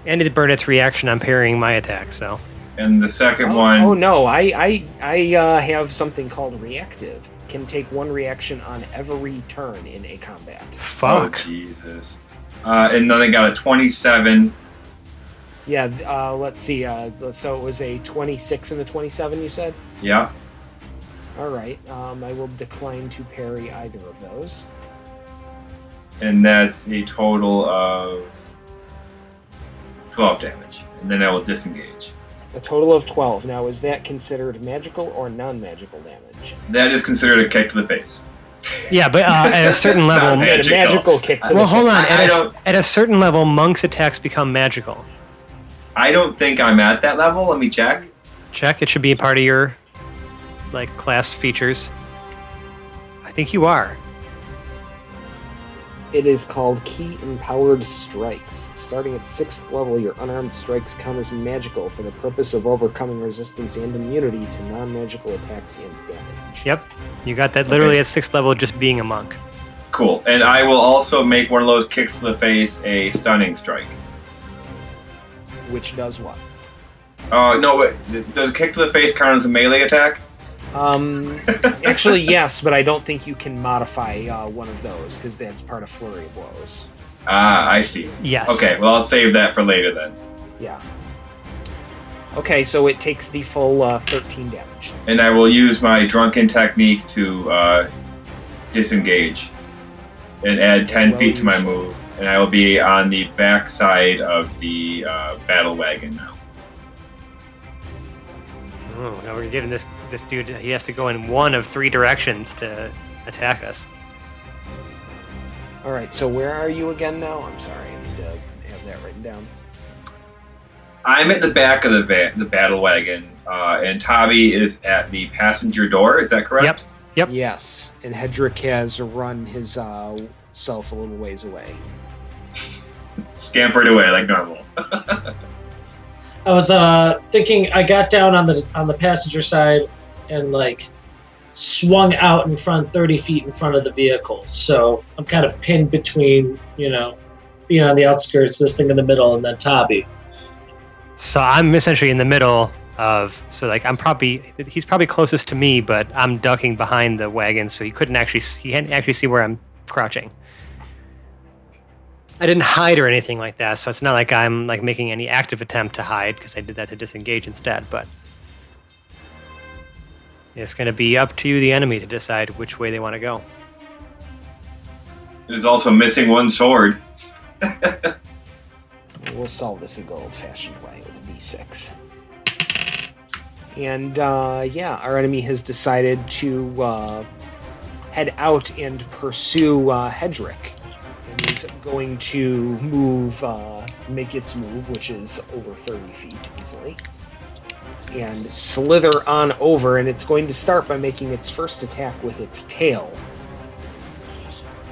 And it burned its reaction on parrying my attack, so. And the second one... Oh no, I have something called reactive. Can take 1 reaction on every turn in a combat. Fuck. Oh, Jesus. And then I got a 27. Yeah, let's see. So it was a 26 and a 27, you said? Yeah. All right. I will decline to parry either of those. And that's a total of 12 damage. And then I will disengage. A total of 12. Now, is that considered magical or non-magical damage? That is considered a kick to the face. Yeah, but at a certain level... not You get a magical. magical kick to Well, the hold on. face. At a certain level, monks' attacks become magical. I don't think I'm at that level. Let me check. Check. It should be a part of your class features. I think you are. It is called Key Empowered Strikes. Starting at 6th level, your unarmed strikes count as magical for the purpose of overcoming resistance and immunity to non-magical attacks and damage. Yep. You got that literally at 6th level just being a monk. Cool. And I will also make one of those kicks to the face a stunning strike. Which does what? No, wait. Does a kick to the face count as a melee attack? Actually, yes, but I don't think you can modify one of those because that's part of flurry of blows. Ah, I see. Yes. Okay, well, I'll save that for later then. Yeah. Okay, so it takes the full 13 damage. And I will use my drunken technique to disengage and add 10 feet to my move. And I will be on the back side of the battle wagon now. Oh, now we're giving this dude, he has to go in one of 3 directions to attack us. Alright, so where are you again now? I'm sorry, I need to have that written down. I'm at the back of the battle wagon, and Tabi is at the passenger door. Is that correct? Yep. Yes, and Hedrick has run his self a little ways away. Scampered away like normal. I was thinking. I got down on the passenger side and swung out in front, 30 feet in front of the vehicle. So I'm kind of pinned between, being on the outskirts, this thing in the middle, and then Tabi. So I'm essentially in the middle of, he's probably closest to me, but I'm ducking behind the wagon, so he can't actually see where I'm crouching. I didn't hide or anything like that, so it's not like I'm making any active attempt to hide, because I did that to disengage instead, but it's going to be up to you, the enemy, to decide which way they want to go. is also missing one sword. We'll solve this the good old-fashioned way with a d6. And, our enemy has decided to head out and pursue Hedrick. And is going to make its move, which is over 30 feet easily. And slither on over, and it's going to start by making its first attack with its tail.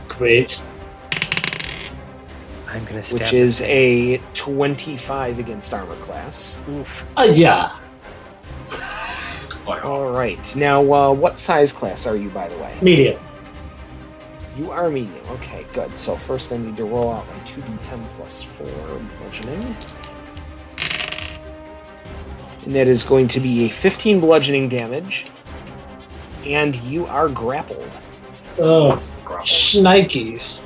Great. I'm gonna stab Which is a 25 against armor class. Oof. Yeah. All right. Now, what size class are you, by the way? Medium. You are medium. Okay, good. So first I need to roll out my 2d10 plus 4 bludgeoning. And that is going to be a 15 bludgeoning damage. And you are grappled. Oh, shnikes.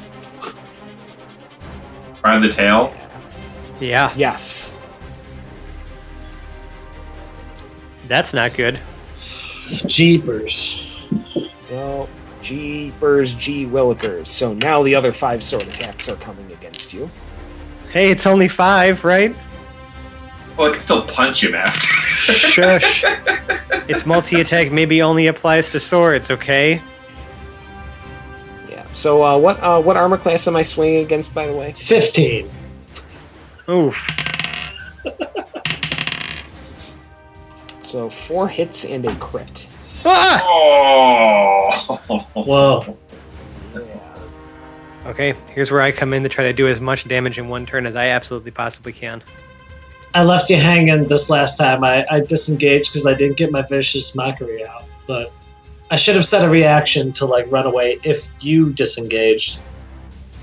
Grab the tail. Yeah, Yes. that's not good. Jeepers. Well, jeepers, gee willikers. So now the other 5 sword attacks are coming against you. Hey, it's only 5, right? Well, I can still punch him after. Shush. Its multi-attack maybe only applies to swords, okay? Yeah. So what armor class am I swinging against, by the way? 15. Oof. So 4 hits and a crit. Ah! Oh. Whoa. Yeah. Okay, here's where I come in to try to do as much damage in one turn as I absolutely possibly can. I left you hanging this last time. I disengaged because I didn't get my vicious mockery off, but I should have set a reaction to run away if you disengaged.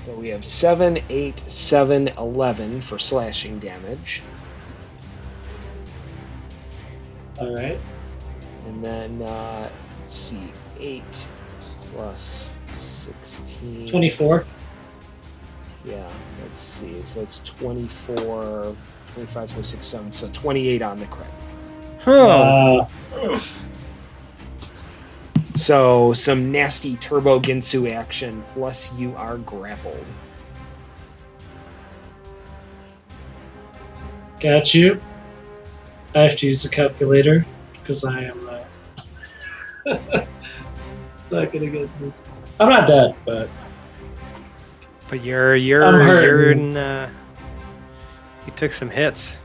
So we have 7, 8, 7, 11 for slashing damage. All right. And then, let's see, 8 plus 16. 24. Yeah, let's see. So it's 24, 25, 26, 7. So 28 on the crit. Huh. So some nasty Turbo Ginsu action, plus you are grappled. Got you. I have to use the calculator because I am not gonna get this. I'm not dead, but But I'm you're hurting. you took some hits.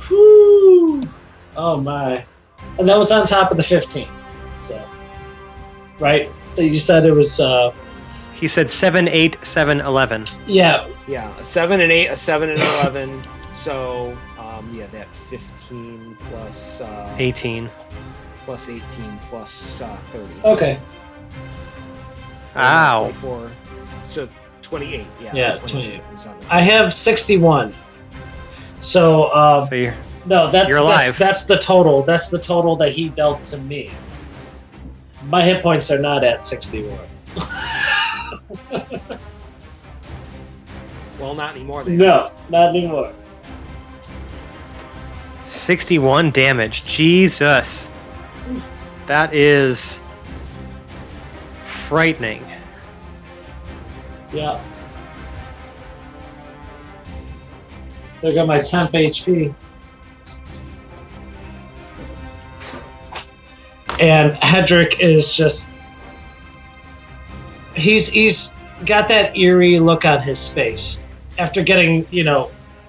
whew, oh my! And that was on top of the 15. So, right? You said it was. He said 7, 8, 7, 11. Yeah. Yeah, a 7 and 8, a 7 and 11. So, that 15 plus 18. plus 18 plus 30. Okay. Ow. 24. So 28. Yeah. Yeah, 28. is on the- I have 61. So, So you're no, You're alive. That's the total. That's the total that he dealt to me. My hit points are not at 61. Well, not anymore. Then. No, not anymore. 61 damage. Jesus. That is frightening. Yeah. There go my temp HP. And Hedrick is just he's got that eerie look on his face. After getting,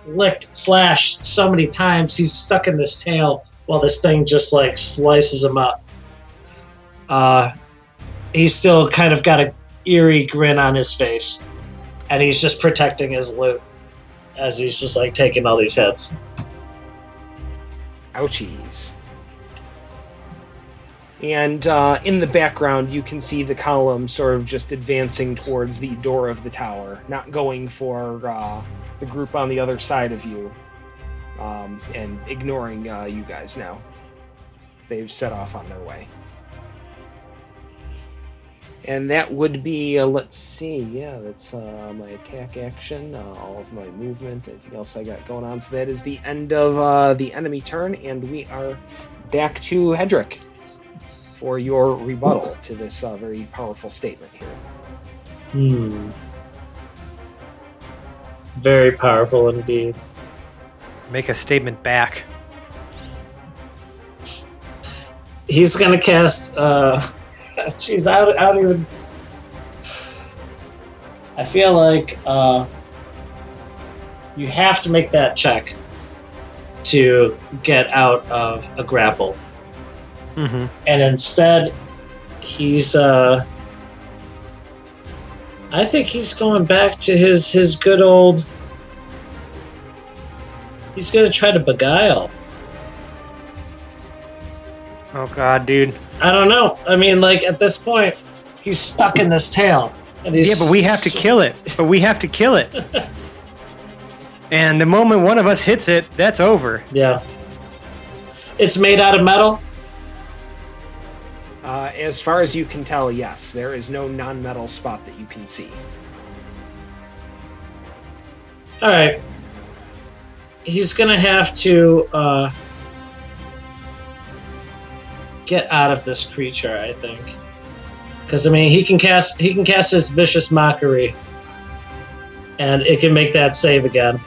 licked, slashed so many times, he's stuck in this tail while this thing just slices him up. He's still kind of got an eerie grin on his face, and he's just protecting his loot as he's just taking all these hits. Ouchies. And in the background, you can see the column sort of just advancing towards the door of the tower, not going for the group on the other side of you, and ignoring you guys now. They've set off on their way. And that would be, let's see, that's my attack action, all of my movement, anything else I got going on. So that is the end of the enemy turn, and we are back to Hedrick for your rebuttal to this very powerful statement here. Very powerful indeed. Make a statement back. He's gonna cast. Jeez, I don't even. I feel like you have to make that check to get out of a grapple, Mm-hmm. and instead, he's. I think he's going back to his good old. He's gonna try to beguile. Oh God, dude. I don't know. I mean, like at this point, he's stuck in this tail, and he's Yeah, but we have to kill it. And the moment one of us hits it, that's over. Yeah. It's made out of metal. As far as you can tell, yes. There is no non-metal spot that you can see. All right. He's gonna have to get out of this creature, I think, because I mean he can cast his vicious mockery, and it can make that save again.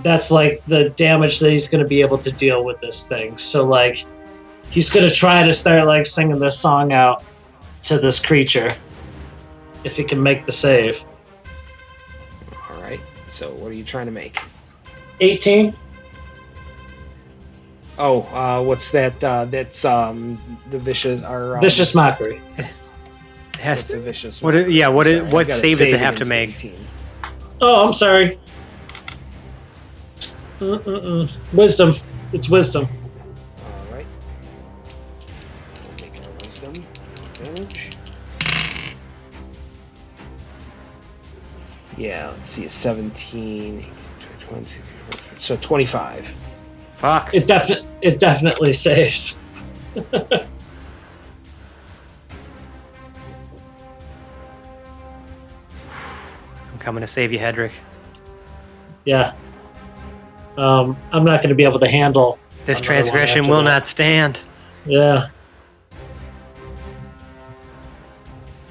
That's like the damage that he's going to be able to deal with this thing. So like, he's going to try to start like singing this song out to this creature if he can make the save. All right. So what are you trying to make? 18. Oh, what's that? That's the vicious. Or, Vicious mockery. It has What's a vicious? What? mockery? Yeah. What? Sorry, What I've got a save does it have to against make? 18. Oh, I'm sorry. Wisdom. It's wisdom. All right. We'll make our wisdom advantage. Yeah, let's see, a 17, 20, so 25. Fuck. It definitely saves. I'm coming to save you, Hedrick. Yeah. I'm not going to be able to handle This another one transgression after will that. not stand. Yeah.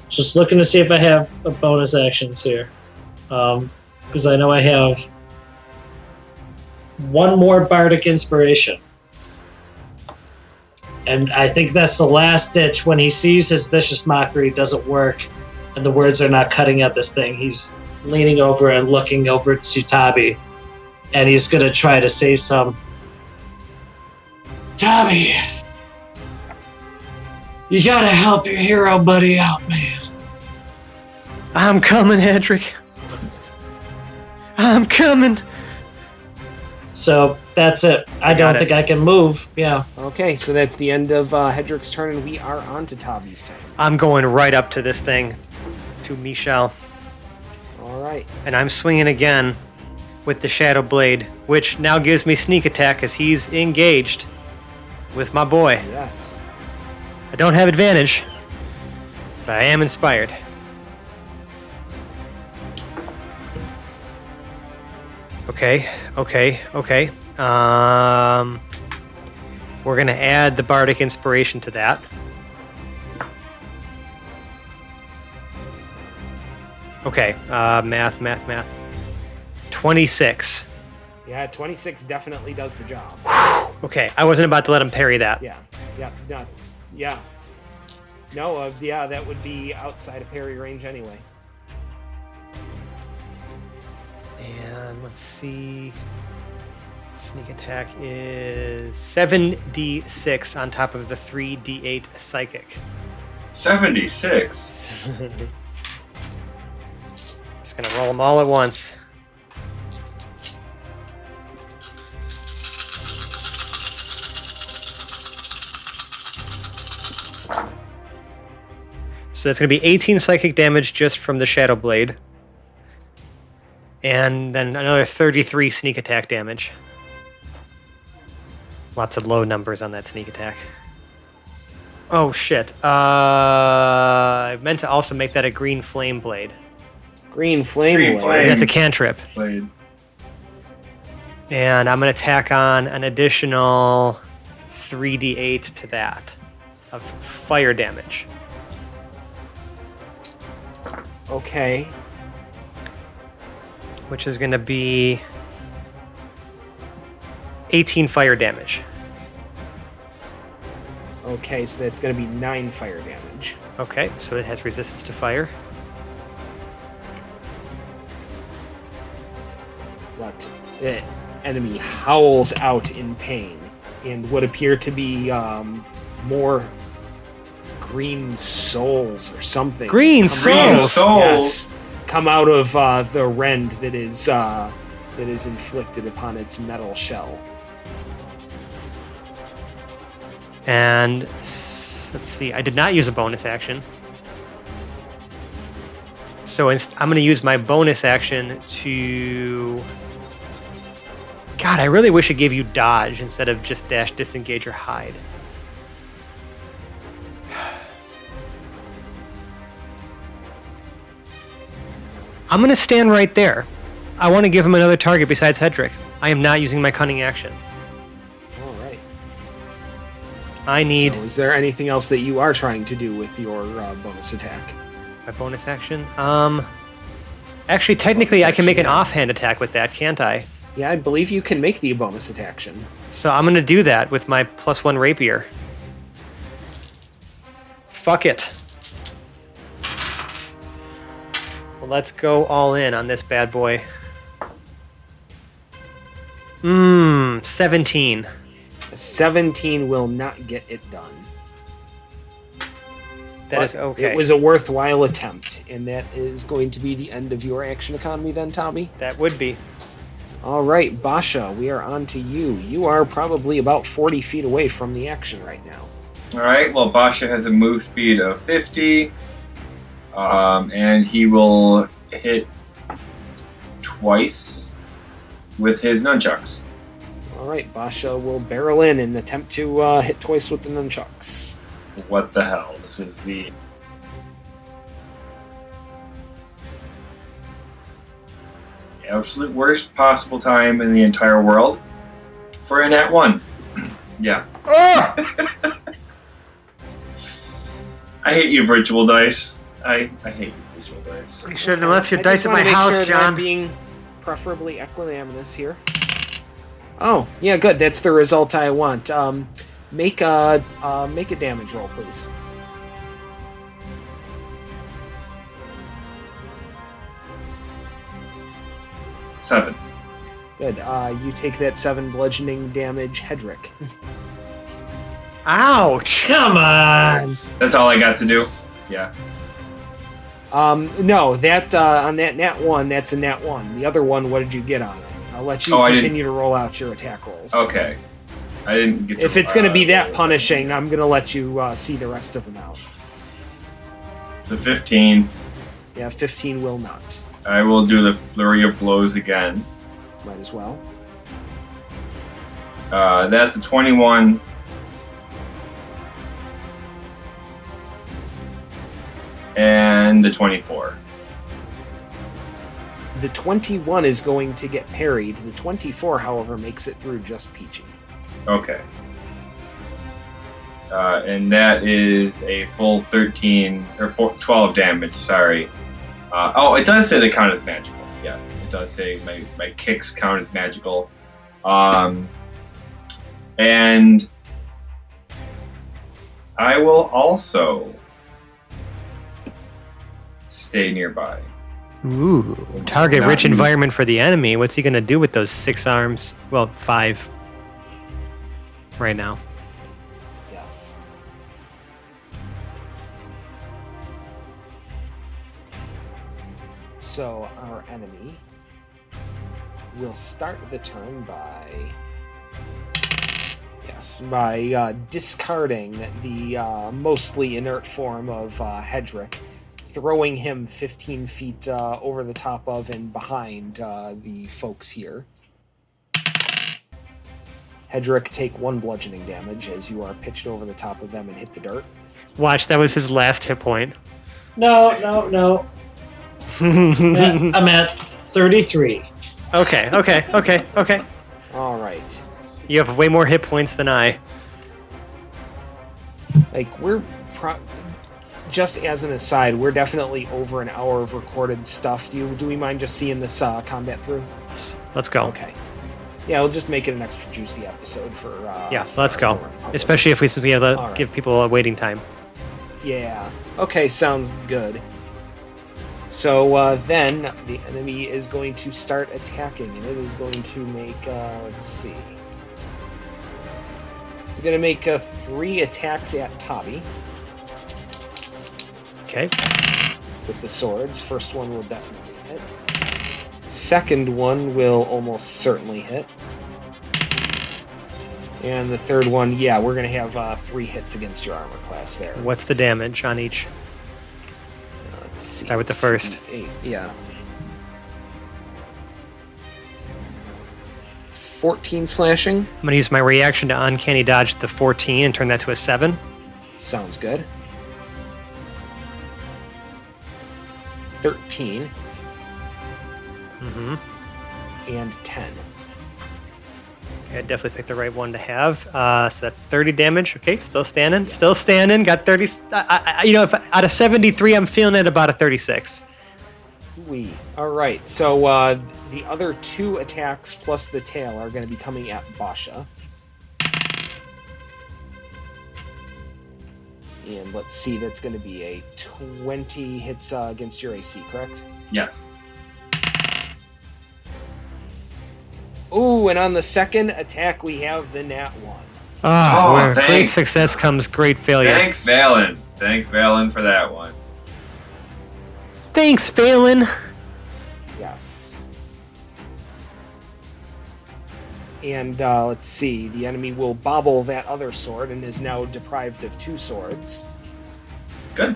Just looking to see if I have bonus actions here. Because I know I have one more bardic inspiration. And I think that's the last ditch. When he sees his vicious mockery doesn't work and the words are not cutting at this thing, he's leaning over and looking over to Tabi. And he's going to try to say some... Tabi! You gotta help your hero buddy out, man. I'm coming, Hedrick. I'm coming. So that's it. I don't think I can move. Yeah. Okay, so that's the end of Hedrick's turn, and we are on to Tavi's turn. I'm going right up to this thing, to Michelle, All right. and I'm swinging again with the Shadow Blade, which now gives me sneak attack as he's engaged with my boy. Yes. I don't have advantage, but I am inspired. Okay. We're gonna add the Bardic Inspiration to that. Okay, math. 26. Yeah, 26 definitely does the job. Okay, I wasn't about to let him parry that. Yeah. No, that would be outside of parry range anyway. And let's see. Sneak attack is 7d6 on top of the 3d8 psychic. 76. Just gonna roll them all at once. So that's gonna be 18 psychic damage just from the Shadow Blade. And then another 33 sneak attack damage. Lots of low numbers on that sneak attack. Oh shit. I meant to also make that a green flame blade. Green flame Green blade. flame. That's a cantrip. Blade. And I'm going to tack on an additional 3d8 to that. of fire damage. Okay. Which is going to be 18 fire damage. Okay, so that's going to be 9 fire damage. Okay, so it has resistance to fire. What? The enemy howls out in pain and what appear to be more green souls or something. Green souls! Yes, come out of the rend that is inflicted upon its metal shell. And let's see, I did not use a bonus action. So I'm going to use my bonus action to... God, I really wish it gave you dodge instead of just dash, disengage, or hide. I'm going to stand right there. I want to give him another target besides Hedrick. I am not using my cunning action. All right. I need... So is there anything else that you are trying to do with your bonus attack? My bonus action? Actually, technically, I can make an offhand attack with that, can't I? Yeah, I believe you can make the bonus attack. So I'm going to do that with my +1 rapier. Fuck it. Well, let's go all in on this bad boy. 17. A 17 will not get it done. That is okay. It was a worthwhile attempt, and that is going to be the end of your action economy then, Tommy? That would be. All right, Basha, we are on to you. You are probably about 40 feet away from the action right now. All right. Well, Basha has a move speed of 50, and he will hit twice with his nunchucks. All right, Basha will barrel in and attempt to hit twice with the nunchucks. What the hell? This was the absolute worst possible time in the entire world for a nat 1. Yeah. Oh! I hate you, virtual dice. I hate you, virtual dice. You shouldn't have left your I dice just at wanna my make house, sure that I'm John. being preferably equanimous here. Oh, yeah, good. That's the result I want. Make a damage roll, please. Seven. Good. You take that 7 bludgeoning damage, Hedrick. Ouch! Come on. That's all I got to do. Yeah. No, that on that nat 1, that's a nat 1. The other one, what did you get on it? I'll let you continue to roll out your attack rolls. Okay. I didn't get. If it's going to be that punishing, I'm going to let you see the rest of them out. It's a 15. Yeah, 15 will not. I will do the flurry of blows again. Might as well. That's a 21. And a 24. The 21 is going to get parried. The 24, however, makes it through just peachy. Okay. And that is a full 13 or 12 damage. Sorry. It does say they count as magical. Yes, it does say my kicks count as magical. And I will also stay nearby. Ooh. Target rich Not- environment for the enemy. What's he going to do with those 6 arms? Well, 5 right now. Yes. So our enemy will start the turn by discarding the mostly inert form of Hedrick, throwing him 15 feet over the top of and behind the folks here. Hedrick, take 1 bludgeoning damage as you are pitched over the top of them and hit the dirt. Watch, that was his last hit point. No. I'm at 33. Okay. All right. You have way more hit points than I. Like, just as an aside, we're definitely over an hour of recorded stuff. Do we mind just seeing this combat through? Let's go. Okay. Yeah, we'll just make it an extra juicy episode for. Let's go. Especially if we have to give people a waiting time. Yeah. Okay, sounds good. So then the enemy is going to start attacking, and it is going to make. Let's see. It's going to make 3 attacks at Tabi. Okay. With the swords. First one will definitely hit. Second one will almost certainly hit. And the third one, yeah, we're going to have 3 hits against your armor class there. What's the damage on each? Let's see. Start with the first. 8, yeah. 14 slashing. I'm going to use my reaction to uncanny dodge the 14 and turn that to a 7. Sounds good. 13. Mm-hmm. And 10. Okay, I definitely picked the right one to have. So that's 30 damage. Okay, still standing. Yeah. Still standing. Got 30. If out of 73, I'm feeling it about a 36. All right. So the other 2 attacks plus the tail are going to be coming at Basha. And let's see, that's going to be a 20 hits against your AC, correct? Yes. Ooh, and on the second attack, we have the nat 1. Where great success comes great failure. Thank Valen. Thank Valen for that one. Thanks, Valen. Yes. And let's see, the enemy will bobble that other sword and is now deprived of 2 swords. Good.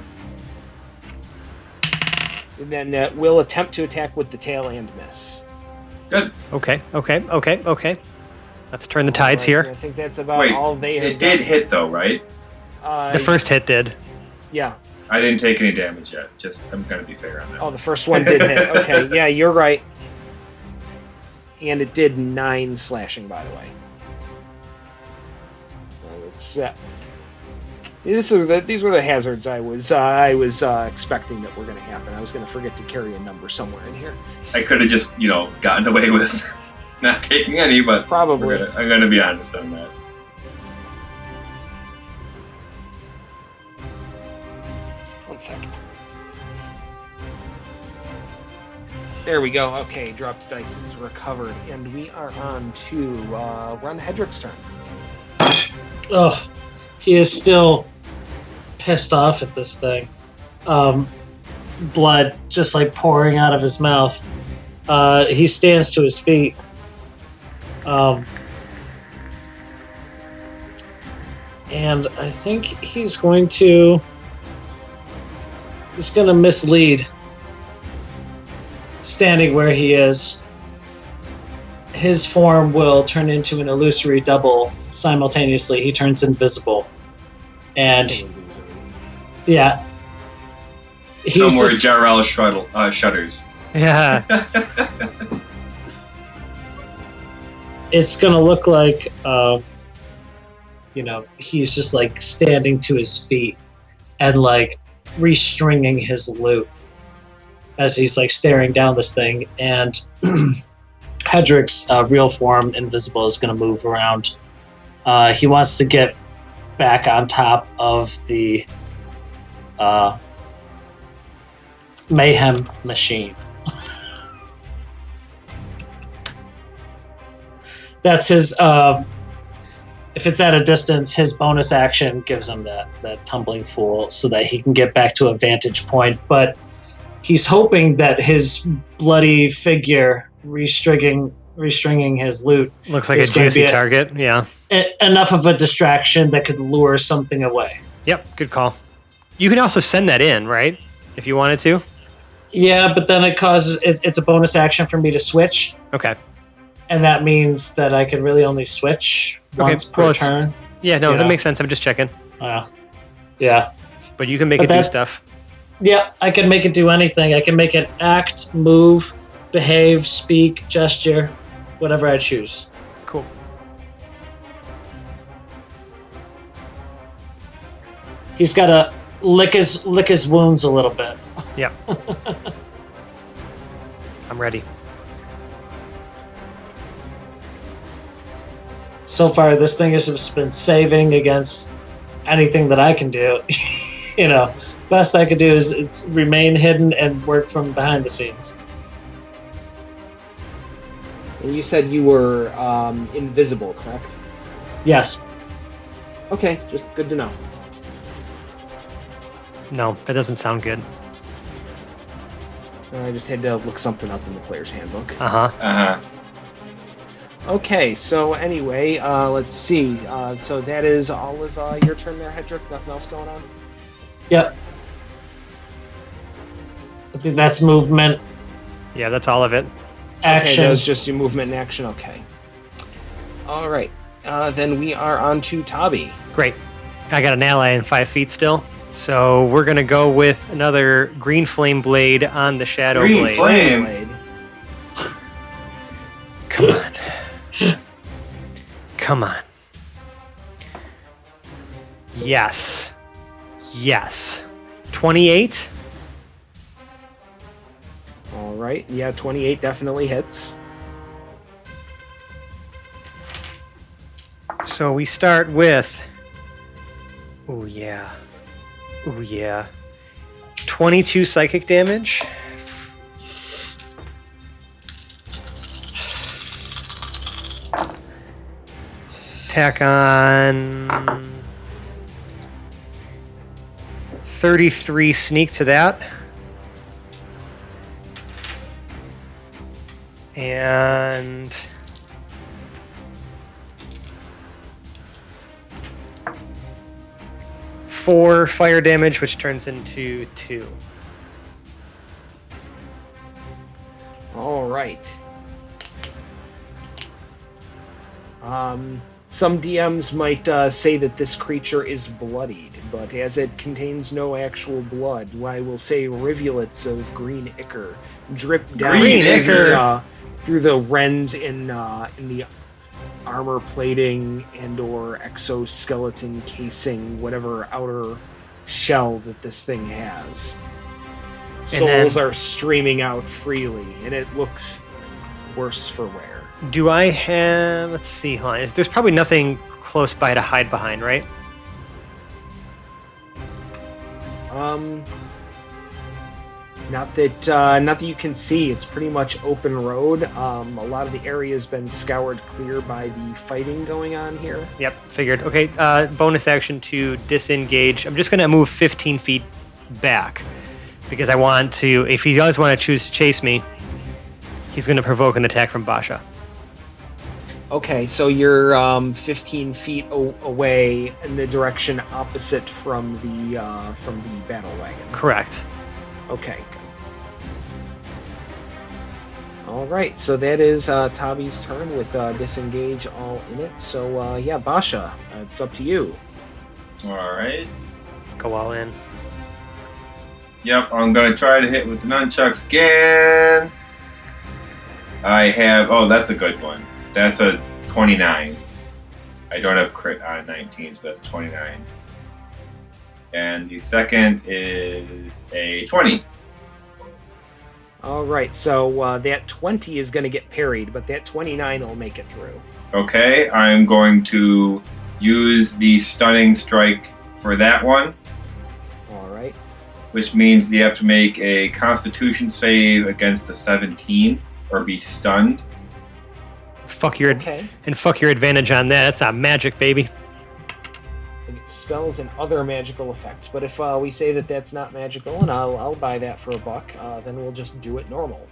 And then will attempt to attack with the tail and miss. Good. Okay. Let's turn the tides here. I think that's about all they have. It did hit though, right? The first hit did. Yeah. I didn't take any damage yet. I'm going to be fair on that. Oh, the first one did hit. Okay, yeah, you're right. And it did 9 slashing, by the way. These were the hazards I was expecting that were going to happen. I was going to forget to carry a number somewhere in here. I could have just, gotten away with not taking any, but probably. I'm going to be honest on that. One second. There we go. Okay, dropped dice is recovered, and we are on to we're on Hedrick's turn. Oh, he is still pissed off at this thing. Blood just like pouring out of his mouth. He stands to his feet. And I think he's going to mislead. Standing where he is, his form will turn into an illusory double simultaneously. He turns invisible. And yeah. Somewhere Jarrell shudders. Yeah. It's gonna look like he's just like standing to his feet and like restringing his lute as he's like staring down this thing, and Hedrick's real form, invisible, is going to move around. He wants to get back on top of the mayhem machine. That's his. If it's at a distance, his bonus action gives him that tumbling fool, so that he can get back to a vantage point. But he's hoping that his bloody figure restringing his lute looks like a juicy target. Yeah, enough of a distraction that could lure something away. Yep, good call. You can also send that in, right? If you wanted to. Yeah, but then it's a bonus action for me to switch. Okay. And that means that I could really only switch once per turn. Yeah, no, that makes sense. I'm just checking. Yeah. But you can make it do stuff. Yeah, I can make it do anything. I can make it act, move, behave, speak, gesture, whatever I choose. Cool. He's got to lick his wounds a little bit. Yep. I'm ready. So far, this thing has just been saving against anything that I can do. Best I could do is remain hidden and work from behind the scenes. And you said you were invisible, correct? Yes. Okay, just good to know. No, that doesn't sound good. I just had to look something up in the player's handbook. Uh-huh. Okay, so anyway, let's see. So that is all of your turn there, Hedrick? Nothing else going on? Yep. I think that's movement, Yeah, that's all of it. action. Okay, that was just your movement and action. Okay. All right. Then we are on to Tabi. Great. I got an ally in 5 feet still. So we're going to go with another green flame blade on the shadow Green blade. flame? Blade. Come on. Come on. Yes. Yes. 28. All right. Yeah, 28 definitely hits. So we start with... Oh, yeah. Oh, yeah. 22 psychic damage. Tack on 33 sneak to that. And 4 fire damage, which turns into 2. All right. Some DMs might say that this creature is bloodied, but as it contains no actual blood, I will say rivulets of green ichor drip down Green through the rends in the armor plating and/or exoskeleton casing, whatever outer shell that this thing has. Souls are streaming out freely, and it looks worse for wear. Do I have... Let's see, hold on. There's probably nothing close by to hide behind, right? Not that you can see. It's pretty much open road. A lot of the area has been scoured clear by the fighting going on here. Yep, figured. Okay, bonus action to disengage. I'm just going to move 15 feet back because I want to... If he does want to choose to chase me, he's going to provoke an attack from Basha. Okay, so you're 15 feet away in the direction opposite from the battle wagon. Correct. Okay. All right, so that is Tabi's turn with disengage all in it. So yeah, Basha, it's up to you. All right. Go all in. Yep, I'm going to try to hit with the nunchucks again. I have... Oh, that's a good one. That's a 29. I don't have crit on 19s, but that's 29. And the second is a 20. All right, so that 20 is going to get parried, but that 29 will make it through. Okay, I'm going to use the stunning strike for that one, All right. which means you have to make a Constitution save against a 17 or be stunned. Fuck your advantage on that. That's not magic, baby. Spells and other magical effects, but if we say that that's not magical, and I'll buy that for $1, then we'll just do it normal.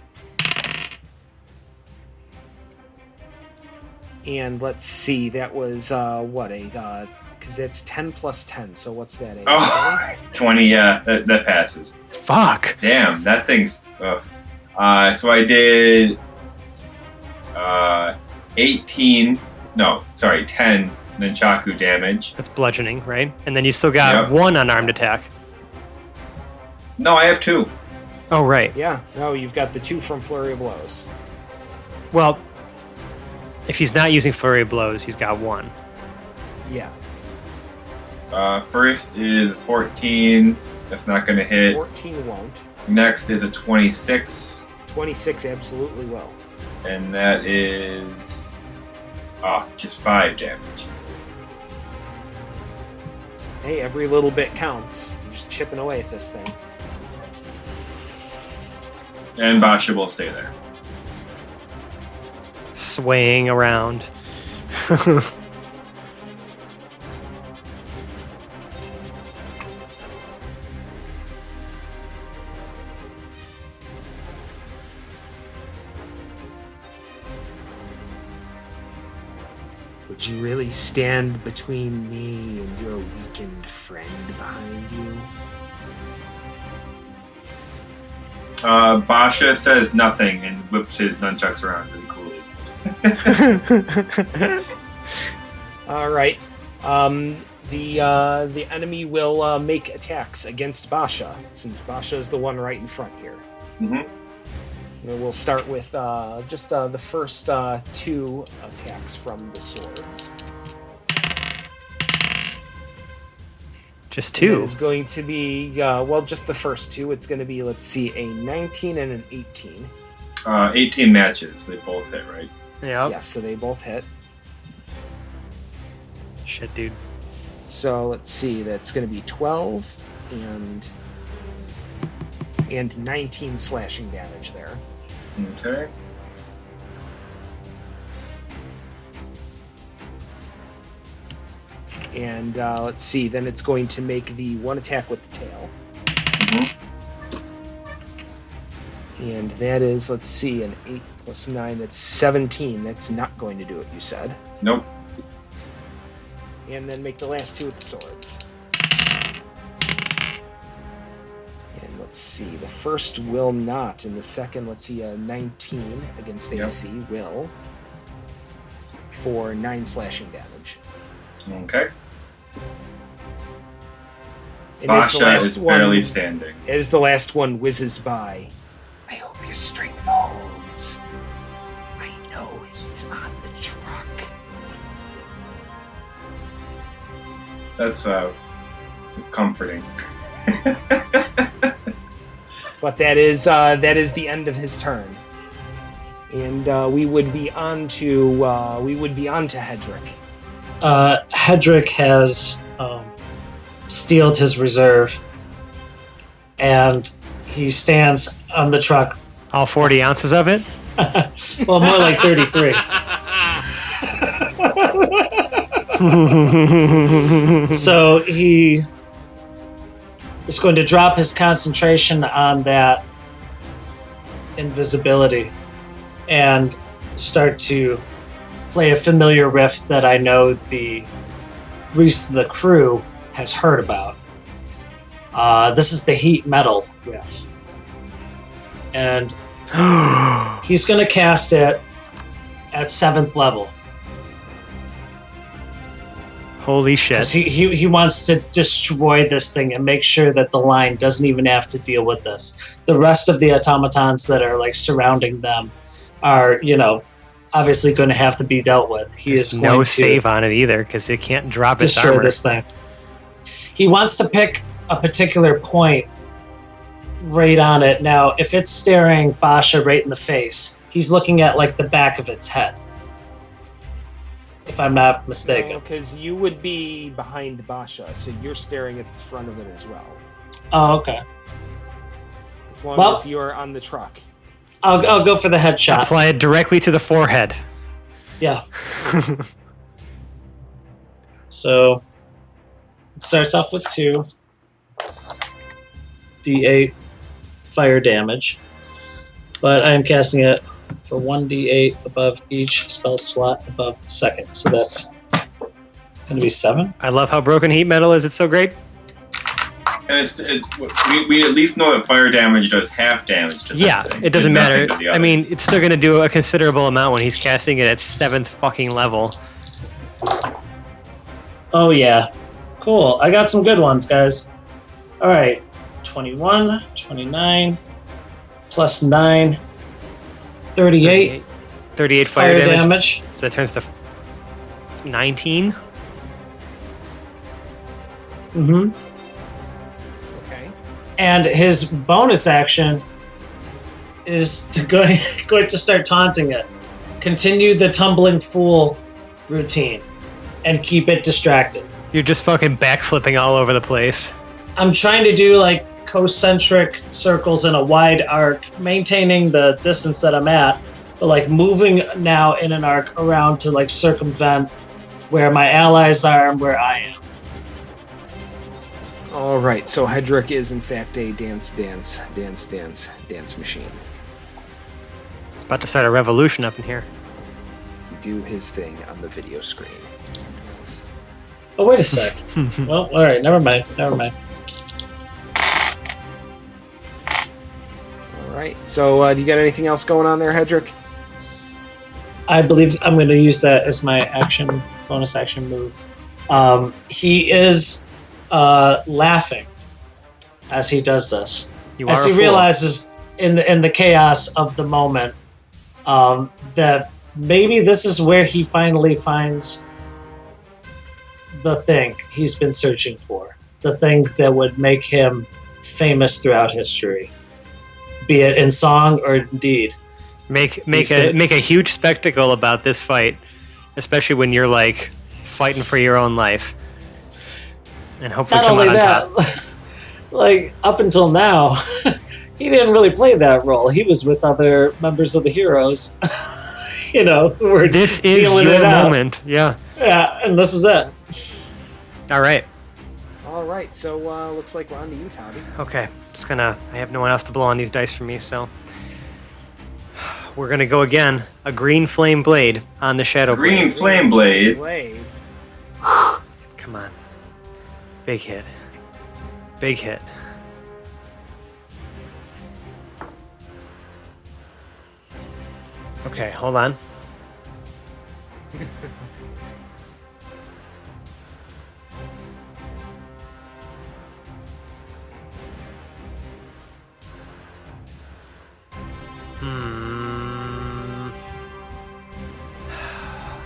And let's see, that was because that's 10 plus 10, so what's that? Oh, 20, yeah, that passes. Fuck. Damn, that thing's... Ugh. So I did 10 nunchaku damage. That's bludgeoning, right? And then you still got Yep. 1 unarmed attack. No, I have 2. Oh, right. Yeah, no, you've got the 2 from Flurry of Blows. Well, if he's not using Flurry of Blows, he's got 1. Yeah. First is 14. That's not going to hit. 14 won't. Next is a 26. 26 absolutely will. And that is... just 5 damage. Hey, every little bit counts. You're just chipping away at this thing. And Basha will stay there. Swaying around. Would you really stand between me and your weakened friend behind you? Basha says nothing and whips his nunchucks around really coolly. All right. The enemy will make attacks against Basha, since Basha is the one right in front here. Mm-hmm. And we'll start with just the first 2 attacks from the swords. Just It 2. is going to be, just the first 2. It's going to be, let's see, a 19 and an 18. 18 matches. They both hit, right? Yep. Yes, so they both hit. Shit, dude. So let's see, that's going to be 12 and 19 slashing damage there. Okay. And let's see, then it's going to make the 1 attack with the tail. Mm-hmm. And that is, let's see, an 8 plus 9, that's 17. That's not going to do it, you said. Nope. And then make the last 2 with the swords. And let's see, the first will not. And the second, let's see, a 19 against AC will for 9 slashing damage. Okay. And as the Basha last is barely one, standing. as the last one whizzes by, I hope your strength holds. I know he's on the truck. That's comforting. But that is the end of his turn, and we would be on to Hedrick. Hedrick has steeled his reserve, and he stands on the truck. All 40 ounces of it? Well, more like 33. So he is going to drop his concentration on that invisibility and start to play a familiar riff that I know the rest of the crew has heard about. This is the heat metal riff. And he's going to cast it at 7th level. Holy shit. 'Cause he wants to destroy this thing and make sure that the line doesn't even have to deal with this. The rest of the automatons that are like surrounding them are, obviously going to have to be dealt with. He There's is no going to save on it either, because it can't drop its destroy armor. this thing. He wants to pick a particular point right on it. Now, if it's staring Basha right in the face, he's looking at like the back of its head. If I'm not mistaken. Because you would be behind Basha, so you're staring at the front of it as well. Oh, okay. As long Well- as you're on the truck. I'll go for the headshot. Apply it directly to the forehead. Yeah. So it starts off with 2 d8 fire damage, but I am casting it for 1d8 above each spell slot above second. So that's going to be 7. I love how broken heat metal is. It's so great. And we at least know that fire damage does half damage to this Yeah, thing. it doesn't Did nothing matter. to the I others. mean, it's still going to do a considerable amount when he's casting it at 7th fucking level. Oh, yeah. Cool. I got some good ones, guys. All right. 21, 29, plus 9, 38 38 fire damage. damage. So that turns to 19. Mm-hmm. Okay. And his bonus action is to going to start taunting it. Continue the tumbling fool routine and keep it distracted. You're just fucking backflipping all over the place. I'm trying to do like concentric circles in a wide arc, maintaining the distance that I'm at, but like moving now in an arc around to like circumvent where my allies are and where I am. All right, so Hedrick is in fact a dance machine. About to start a revolution up in here. He do his thing on the video screen. Oh, wait a sec. Well, all right, never mind. All right, so do you got anything else going on there, Hedrick? I believe I'm going to use that as my bonus action move. He is laughing as he does this. As he realizes in the chaos of the moment that maybe this is where he finally finds the thing he's been searching for, the thing that would make him famous throughout history, be it in song or in deed. Make a huge spectacle about this fight, especially when you're like fighting for your own life, and hopefully not come only out on top. that, like up until now, he didn't really play that role. He was with other members of the heroes, who were This is dealing your it out. moment. Yeah. Yeah, and this is it. All right. All right, so looks like we're on to you, Tommy. Okay. I have no one else to blow on these dice for me, so we're gonna go again. A green flame blade on the shadow Green blade. flame blade. Come on. Big hit. Big hit. Okay, hold on.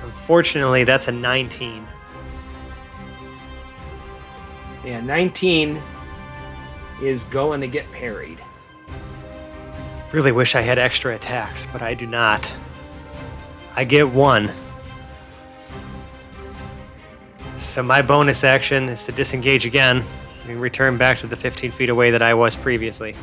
Unfortunately, that's a 19. Yeah, 19 is going to get parried. Really wish I had extra attacks, but I do not. I get 1. So my bonus action is to disengage again and return back to the 15 feet away that I was previously.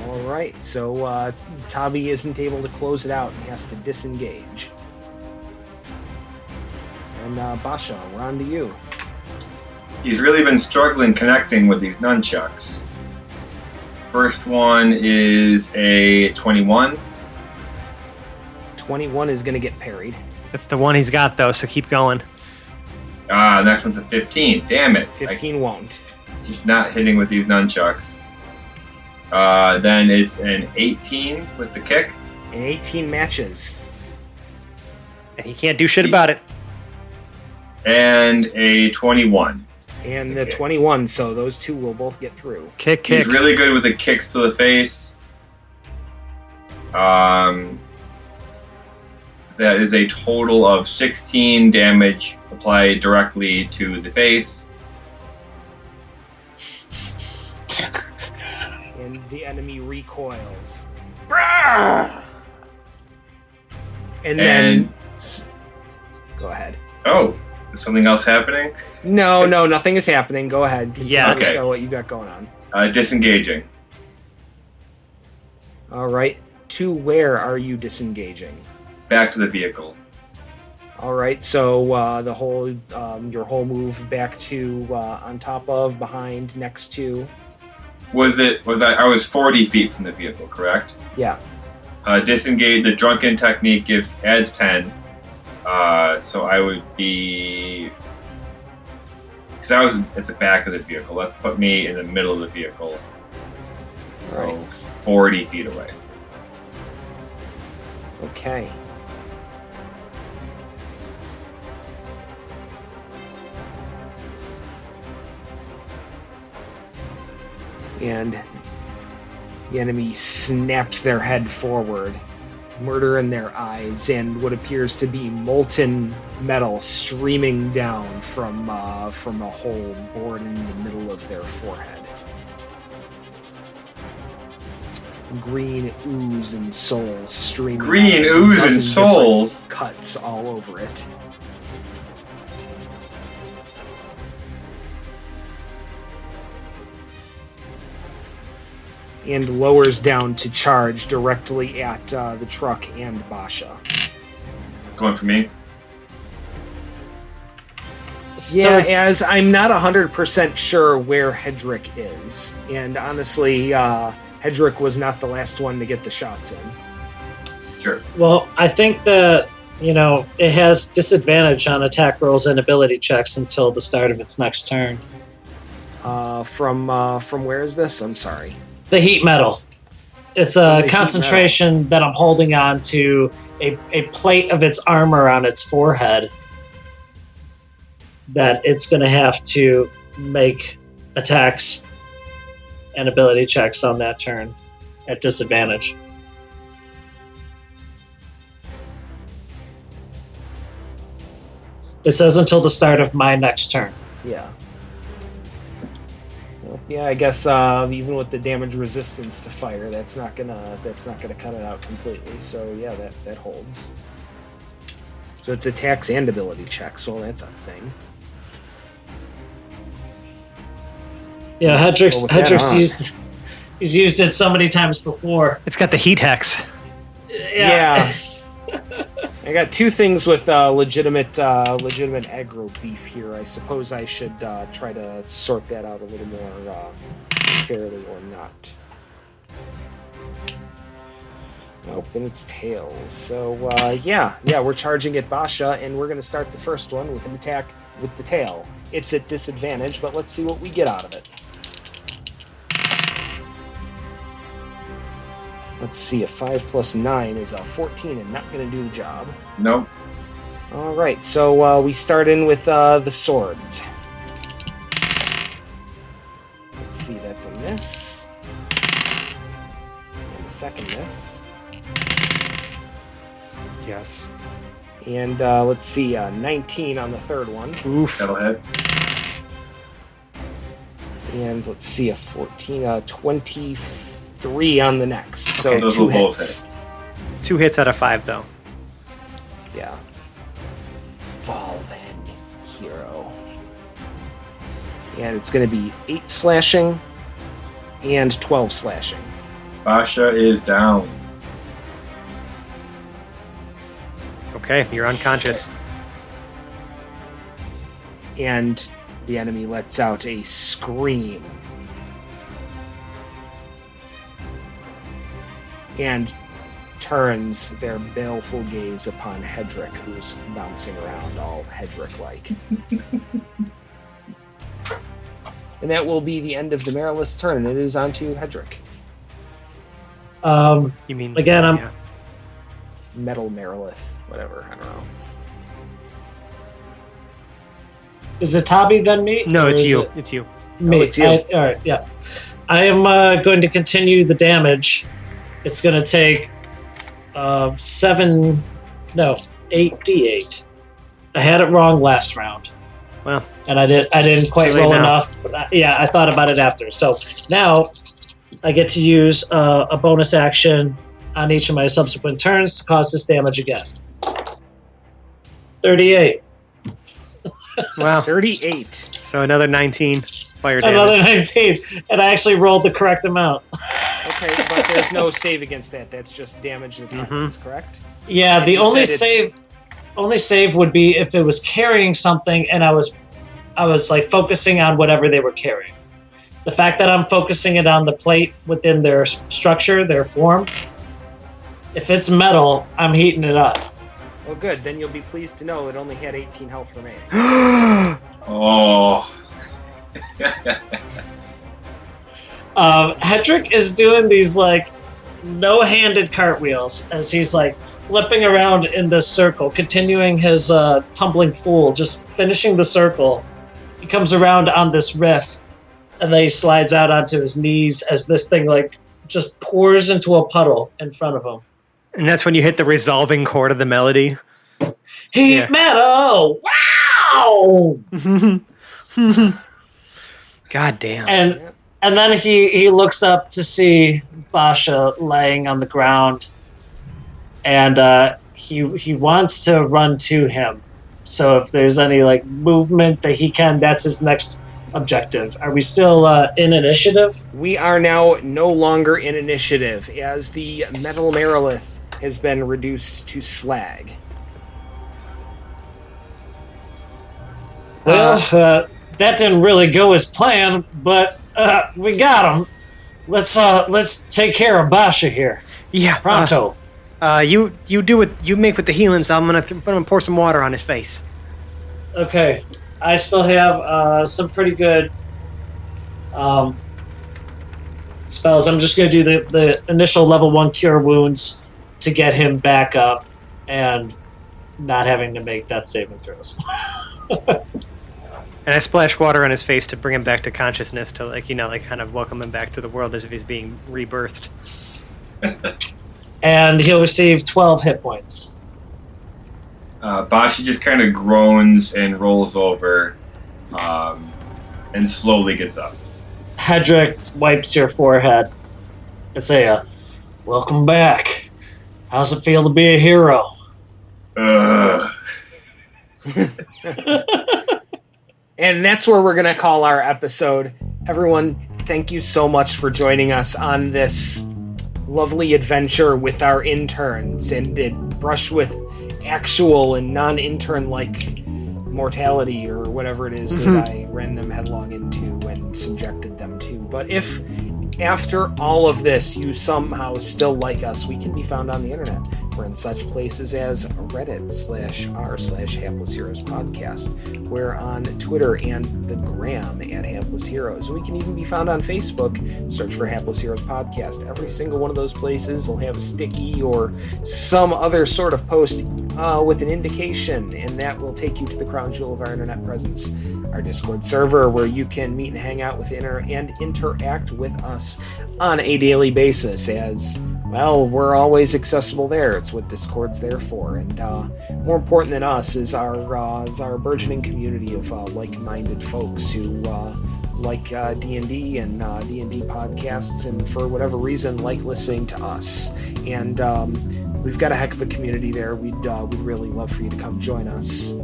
All right, so Tabi isn't able to close it out and has to disengage. And Basha, we're on to you. He's really been struggling connecting with these nunchucks. First one is a 21. 21 is going to get parried. That's the one he's got, though, so keep going. Next one's a 15. Damn it. 15 won't. Just not hitting with these nunchucks. Then it's an 18 with the kick. And 18 matches. And he can't do shit about it. And a 21. And the Okay. 21, so those two will both get through. Kick. He's really good with the kicks to the face. That is a total of 16 damage applied directly to the face. And the enemy recoils. And then... Go ahead. Oh, is something else happening? No, nothing is happening. Go ahead. Continue Yeah, okay. to what you got going on. Disengaging. All right. To where are you disengaging? Back to the vehicle. All right. So the whole your whole move back to on top of, behind, next to. I was 40 feet from the vehicle, correct? Yeah. Disengage. The drunken technique adds 10. So I would be, because I was at the back of the vehicle. Let's put me in the middle of the vehicle. All right. 40 feet away. Okay. And the enemy snaps their head forward, murder in their eyes and what appears to be molten metal streaming down from a hole bored in the middle of their forehead. Green ooze and souls streaming. Green out, ooze and dozen souls? different cuts all over it. And lowers down to charge directly at the truck and Basha. Going for me? Yeah, as I'm not 100% sure where Hedrick is. And honestly, Hedrick was not the last one to get the shots in. Sure. Well, I think that, it has disadvantage on attack rolls and ability checks until the start of its next turn. From where is this? I'm sorry. The heat metal. It's a concentration that I'm holding on to a plate of its armor on its forehead that it's going to have to make attacks and ability checks on that turn at disadvantage. It says until the start of my next turn. Yeah. Yeah, I guess even with the damage resistance to fire, that's not gonna cut it out completely. So yeah, that holds. So it's attacks and ability checks. Well, that's a thing. Yeah, Hedrick's he's used it so many times before. It's got the heat hex. Yeah. I got two things with legitimate aggro beef here. I suppose I should try to sort that out a little more fairly or not. Nope, and it's tails. So yeah, we're charging at Basha, and we're going to start the first one with an attack with the tail. It's at disadvantage, but let's see what we get out of it. Let's see, a 5 plus 9 is a 14 and not going to do the job. Nope. All right, so we start in with the swords. Let's see, that's a miss. And a second miss. Yes. And let's see, 19 on the third one. Oof. That'll hit. And let's see, a 14, 23 on the next. So Those two will both hits. 2 hits out of 5, though. Yeah. Fall then, hero. And it's going to be 8 slashing and 12 slashing. Basha is down. Okay, you're unconscious. And the enemy lets out a scream. And turns their baleful gaze upon Hedrick, who's bouncing around all Hedrick-like. And that will be the end of the Marilith's turn, and it is on to Hedrick. You mean again, I'm yeah. Metal Marilith, whatever, I don't know. Is it Tabi then me? No, Or it's is you. it It's you. Me. Oh, it's you. All right, yeah. I am going to continue the damage. It's going to take 8 d8. I had it wrong last round. Well, and I didn't quite too late roll now. enough. But I thought about it after. So now I get to use a bonus action on each of my subsequent turns to cause this damage again. 38. wow. 38. So another 19 fire damage. Another 19. And I actually rolled the correct amount. Okay, but there's no save against that. That's just damage that happens, correct? Yeah, And the you only said save would be if it was carrying something and I was like focusing on whatever they were carrying. The fact that I'm focusing it on the plate within their structure, their form, if it's metal, I'm heating it up. Well, good. Then you'll be pleased to know it only had 18 health remaining. Oh. Hedrick is doing these like no-handed cartwheels as he's like flipping around in this circle, continuing his tumbling fool, just finishing the circle. He comes around on this riff, and then he slides out onto his knees as this thing like just pours into a puddle in front of him. And that's when you hit the resolving chord of the melody. Heat Yeah. metal! Wow! God damn. And then he looks up to see Basha laying on the ground, and he wants to run to him. So if there's any like movement that he can, that's his next objective. Are we still in initiative? We are now no longer in initiative, as the metal Merilith has been reduced to slag. Well, that didn't really go as planned, but we got him. Let's take care of Basha here. Yeah. Pronto. You do what you make with the healings. I'm gonna pour some water on his face. Okay, I still have some pretty good spells. I'm just gonna do the initial level 1 cure wounds to get him back up and not having to make death saving throws. And I splash water on his face to bring him back to consciousness, to kind of welcome him back to the world as if he's being rebirthed. And he'll receive 12 hit points. Bashi just kind of groans and rolls over, and slowly gets up. Hedrick wipes your forehead and say, welcome back. How's it feel to be a hero? And that's where we're going to call our episode. Everyone, thank you so much for joining us on this lovely adventure with our interns, and it brushed with actual and non-intern-like mortality, or whatever it is that I ran them headlong into and subjected them to. But if after all of this you somehow still like us, we can be found on the internet. We're in such places as Reddit/r/Hapless Heroes Podcast. We're on Twitter and the Gram at Hapless Heroes. We can even be found on Facebook. Search for Hapless Heroes Podcast. Every single one of those places will have a sticky or some other sort of post with an indication, and that will take you to the crown jewel of our internet presence, our Discord server, where you can meet and hang out with and interact with us on a daily basis, as well, we're always accessible there. It's what Discord's there for. And more important than us is our burgeoning community of like-minded folks who like D&D and D&D podcasts, and for whatever reason like listening to us. And we've got a heck of a community there. We'd really love for you to come join us.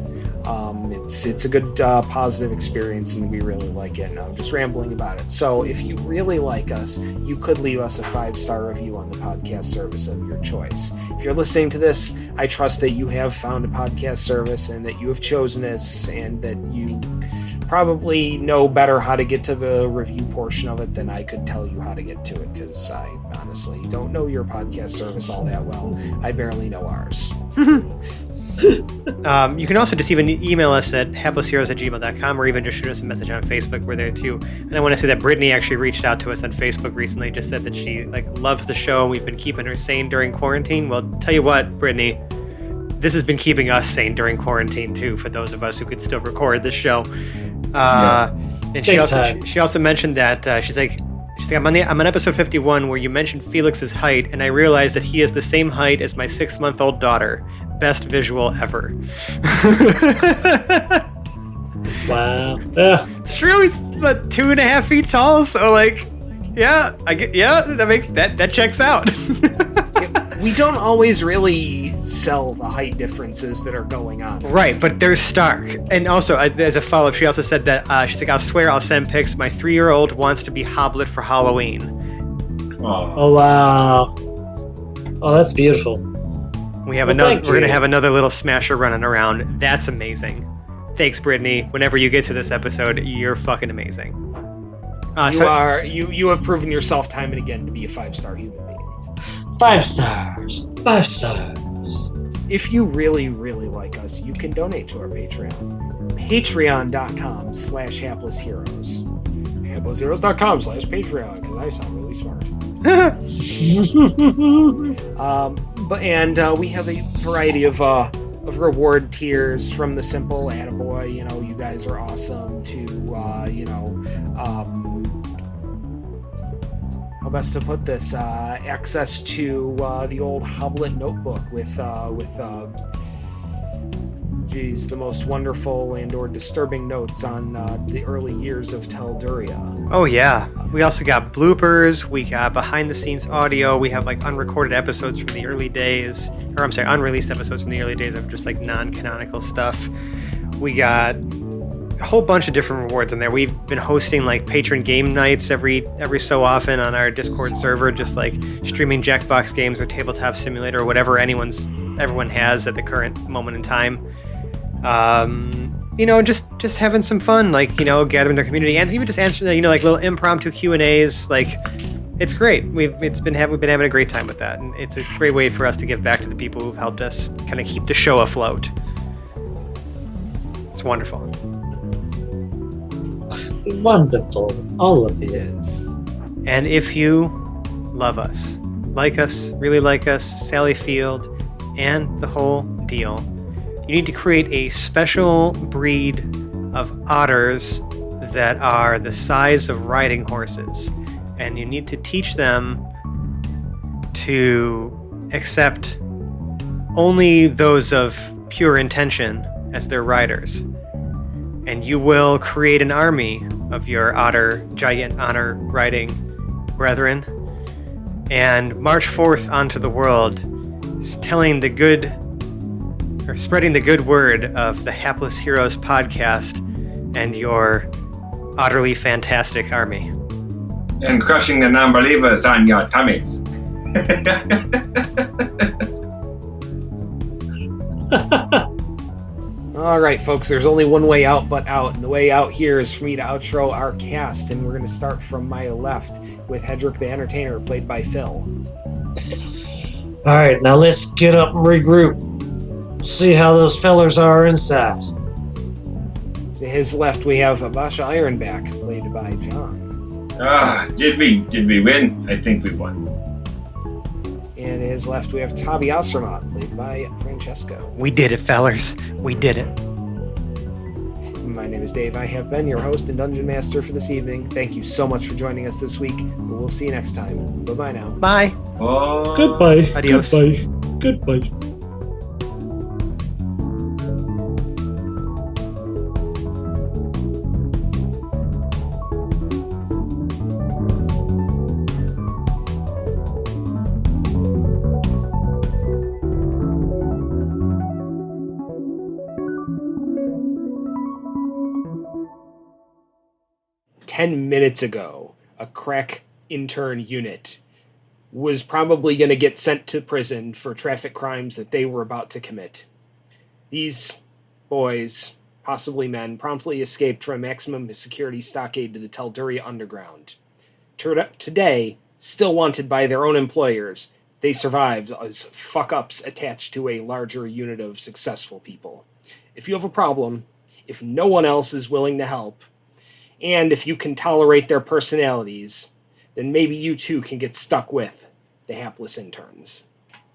It's a good positive experience, and we really like it. And I'm just rambling about it. So if you really like us, you could leave us a 5-star review on the podcast service of your choice. If you're listening to this, I trust that you have found a podcast service and that you have chosen this, and that you probably know better how to get to the review portion of it than I could tell you how to get to it, because I honestly don't know your podcast service all that well. I barely know ours. You can also just even email us at haplessheroes@gmail.com, or even just shoot us a message on Facebook. We're there too. And I want to say that Brittany actually reached out to us on Facebook recently, just said that she loves the show and we've been keeping her sane during quarantine. Well, tell you what, Brittany, this has been keeping us sane during quarantine too, for those of us who could still record this show. And she also mentioned that she's like, I'm on episode 51 where you mentioned Felix's height, and I realized that he is the same height as my 6-month-old daughter. Best visual ever. Wow. Yeah. It's true. He's about 2.5 feet tall. So that checks out. We don't always really sell the height differences that are going on. Right, but they're stark. And also, as a follow-up, she also said that she's like, I'll swear I'll send pics. My 3-year-old wants to be Hoblet for Halloween. Oh wow. Oh, that's beautiful. We're gonna have another little smasher running around. That's amazing. Thanks, Brittany. Whenever you get to this episode, you're fucking amazing. You have proven yourself time and again to be a 5-star human being. 5 stars. 5 stars. If you really, really like us, you can donate to our Patreon. Patreon.com/haplessheroes. Haplessheroes.com/Patreon, because I sound really smart. We have a variety of reward tiers, from the simple attaboy, you guys are awesome, to how best to put this, access to the old Hoblet notebook with the most wonderful and or disturbing notes on the early years of Telduria. Oh yeah, we also got bloopers. We got behind-the-scenes audio. We have like unrecorded episodes from the early days, or I'm sorry, unreleased episodes from the early days of just like non-canonical stuff. We got a whole bunch of different rewards in there. We've been hosting like patron game nights every so often on our Discord server, just like streaming Jackbox games or Tabletop Simulator or whatever everyone has at the current moment in time. Just having some fun, like, gathering their community and even just answering, like little impromptu Q&As. Like, it's great. We've been having a great time with that, and it's a great way for us to give back to the people who've helped us kind of keep the show afloat. It's wonderful. Wonderful. All of It you. is. And if you love us, really like us, Sally Field, and the whole deal, you need to create a special breed of otters that are the size of riding horses. And you need to teach them to accept only those of pure intention as their riders. And you will create an army of your giant otter riding brethren and march forth onto the world, spreading the good word of the Hapless Heroes podcast and your utterly fantastic army. And crushing the non-believers on your tummies. All right, folks, there's only one way out but out, and the way out here is for me to outro our cast, and we're going to start from my left with Hedrick the Entertainer, played by Phil. All right, now let's get up and regroup. See how those fellers are inside. To his left, we have Basha Ironback, played by John. Did we win? I think we won. And to his left, we have Tabi Asramat, played by Francesco. We did it, fellers. We did it. My name is Dave. I have been your host and Dungeon Master for this evening. Thank you so much for joining us this week. We'll see you next time. Bye-bye now. Bye. Oh. Goodbye. Adios. Goodbye. Minutes ago, a crack intern unit was probably going to get sent to prison for traffic crimes that they were about to commit. These boys, possibly men, promptly escaped from a maximum security stockade to the Telduria Underground. Today, still wanted by their own employers, they survived as fuck-ups attached to a larger unit of successful people. If you have a problem, if no one else is willing to help, and if you can tolerate their personalities, then maybe you too can get stuck with the Hapless Interns.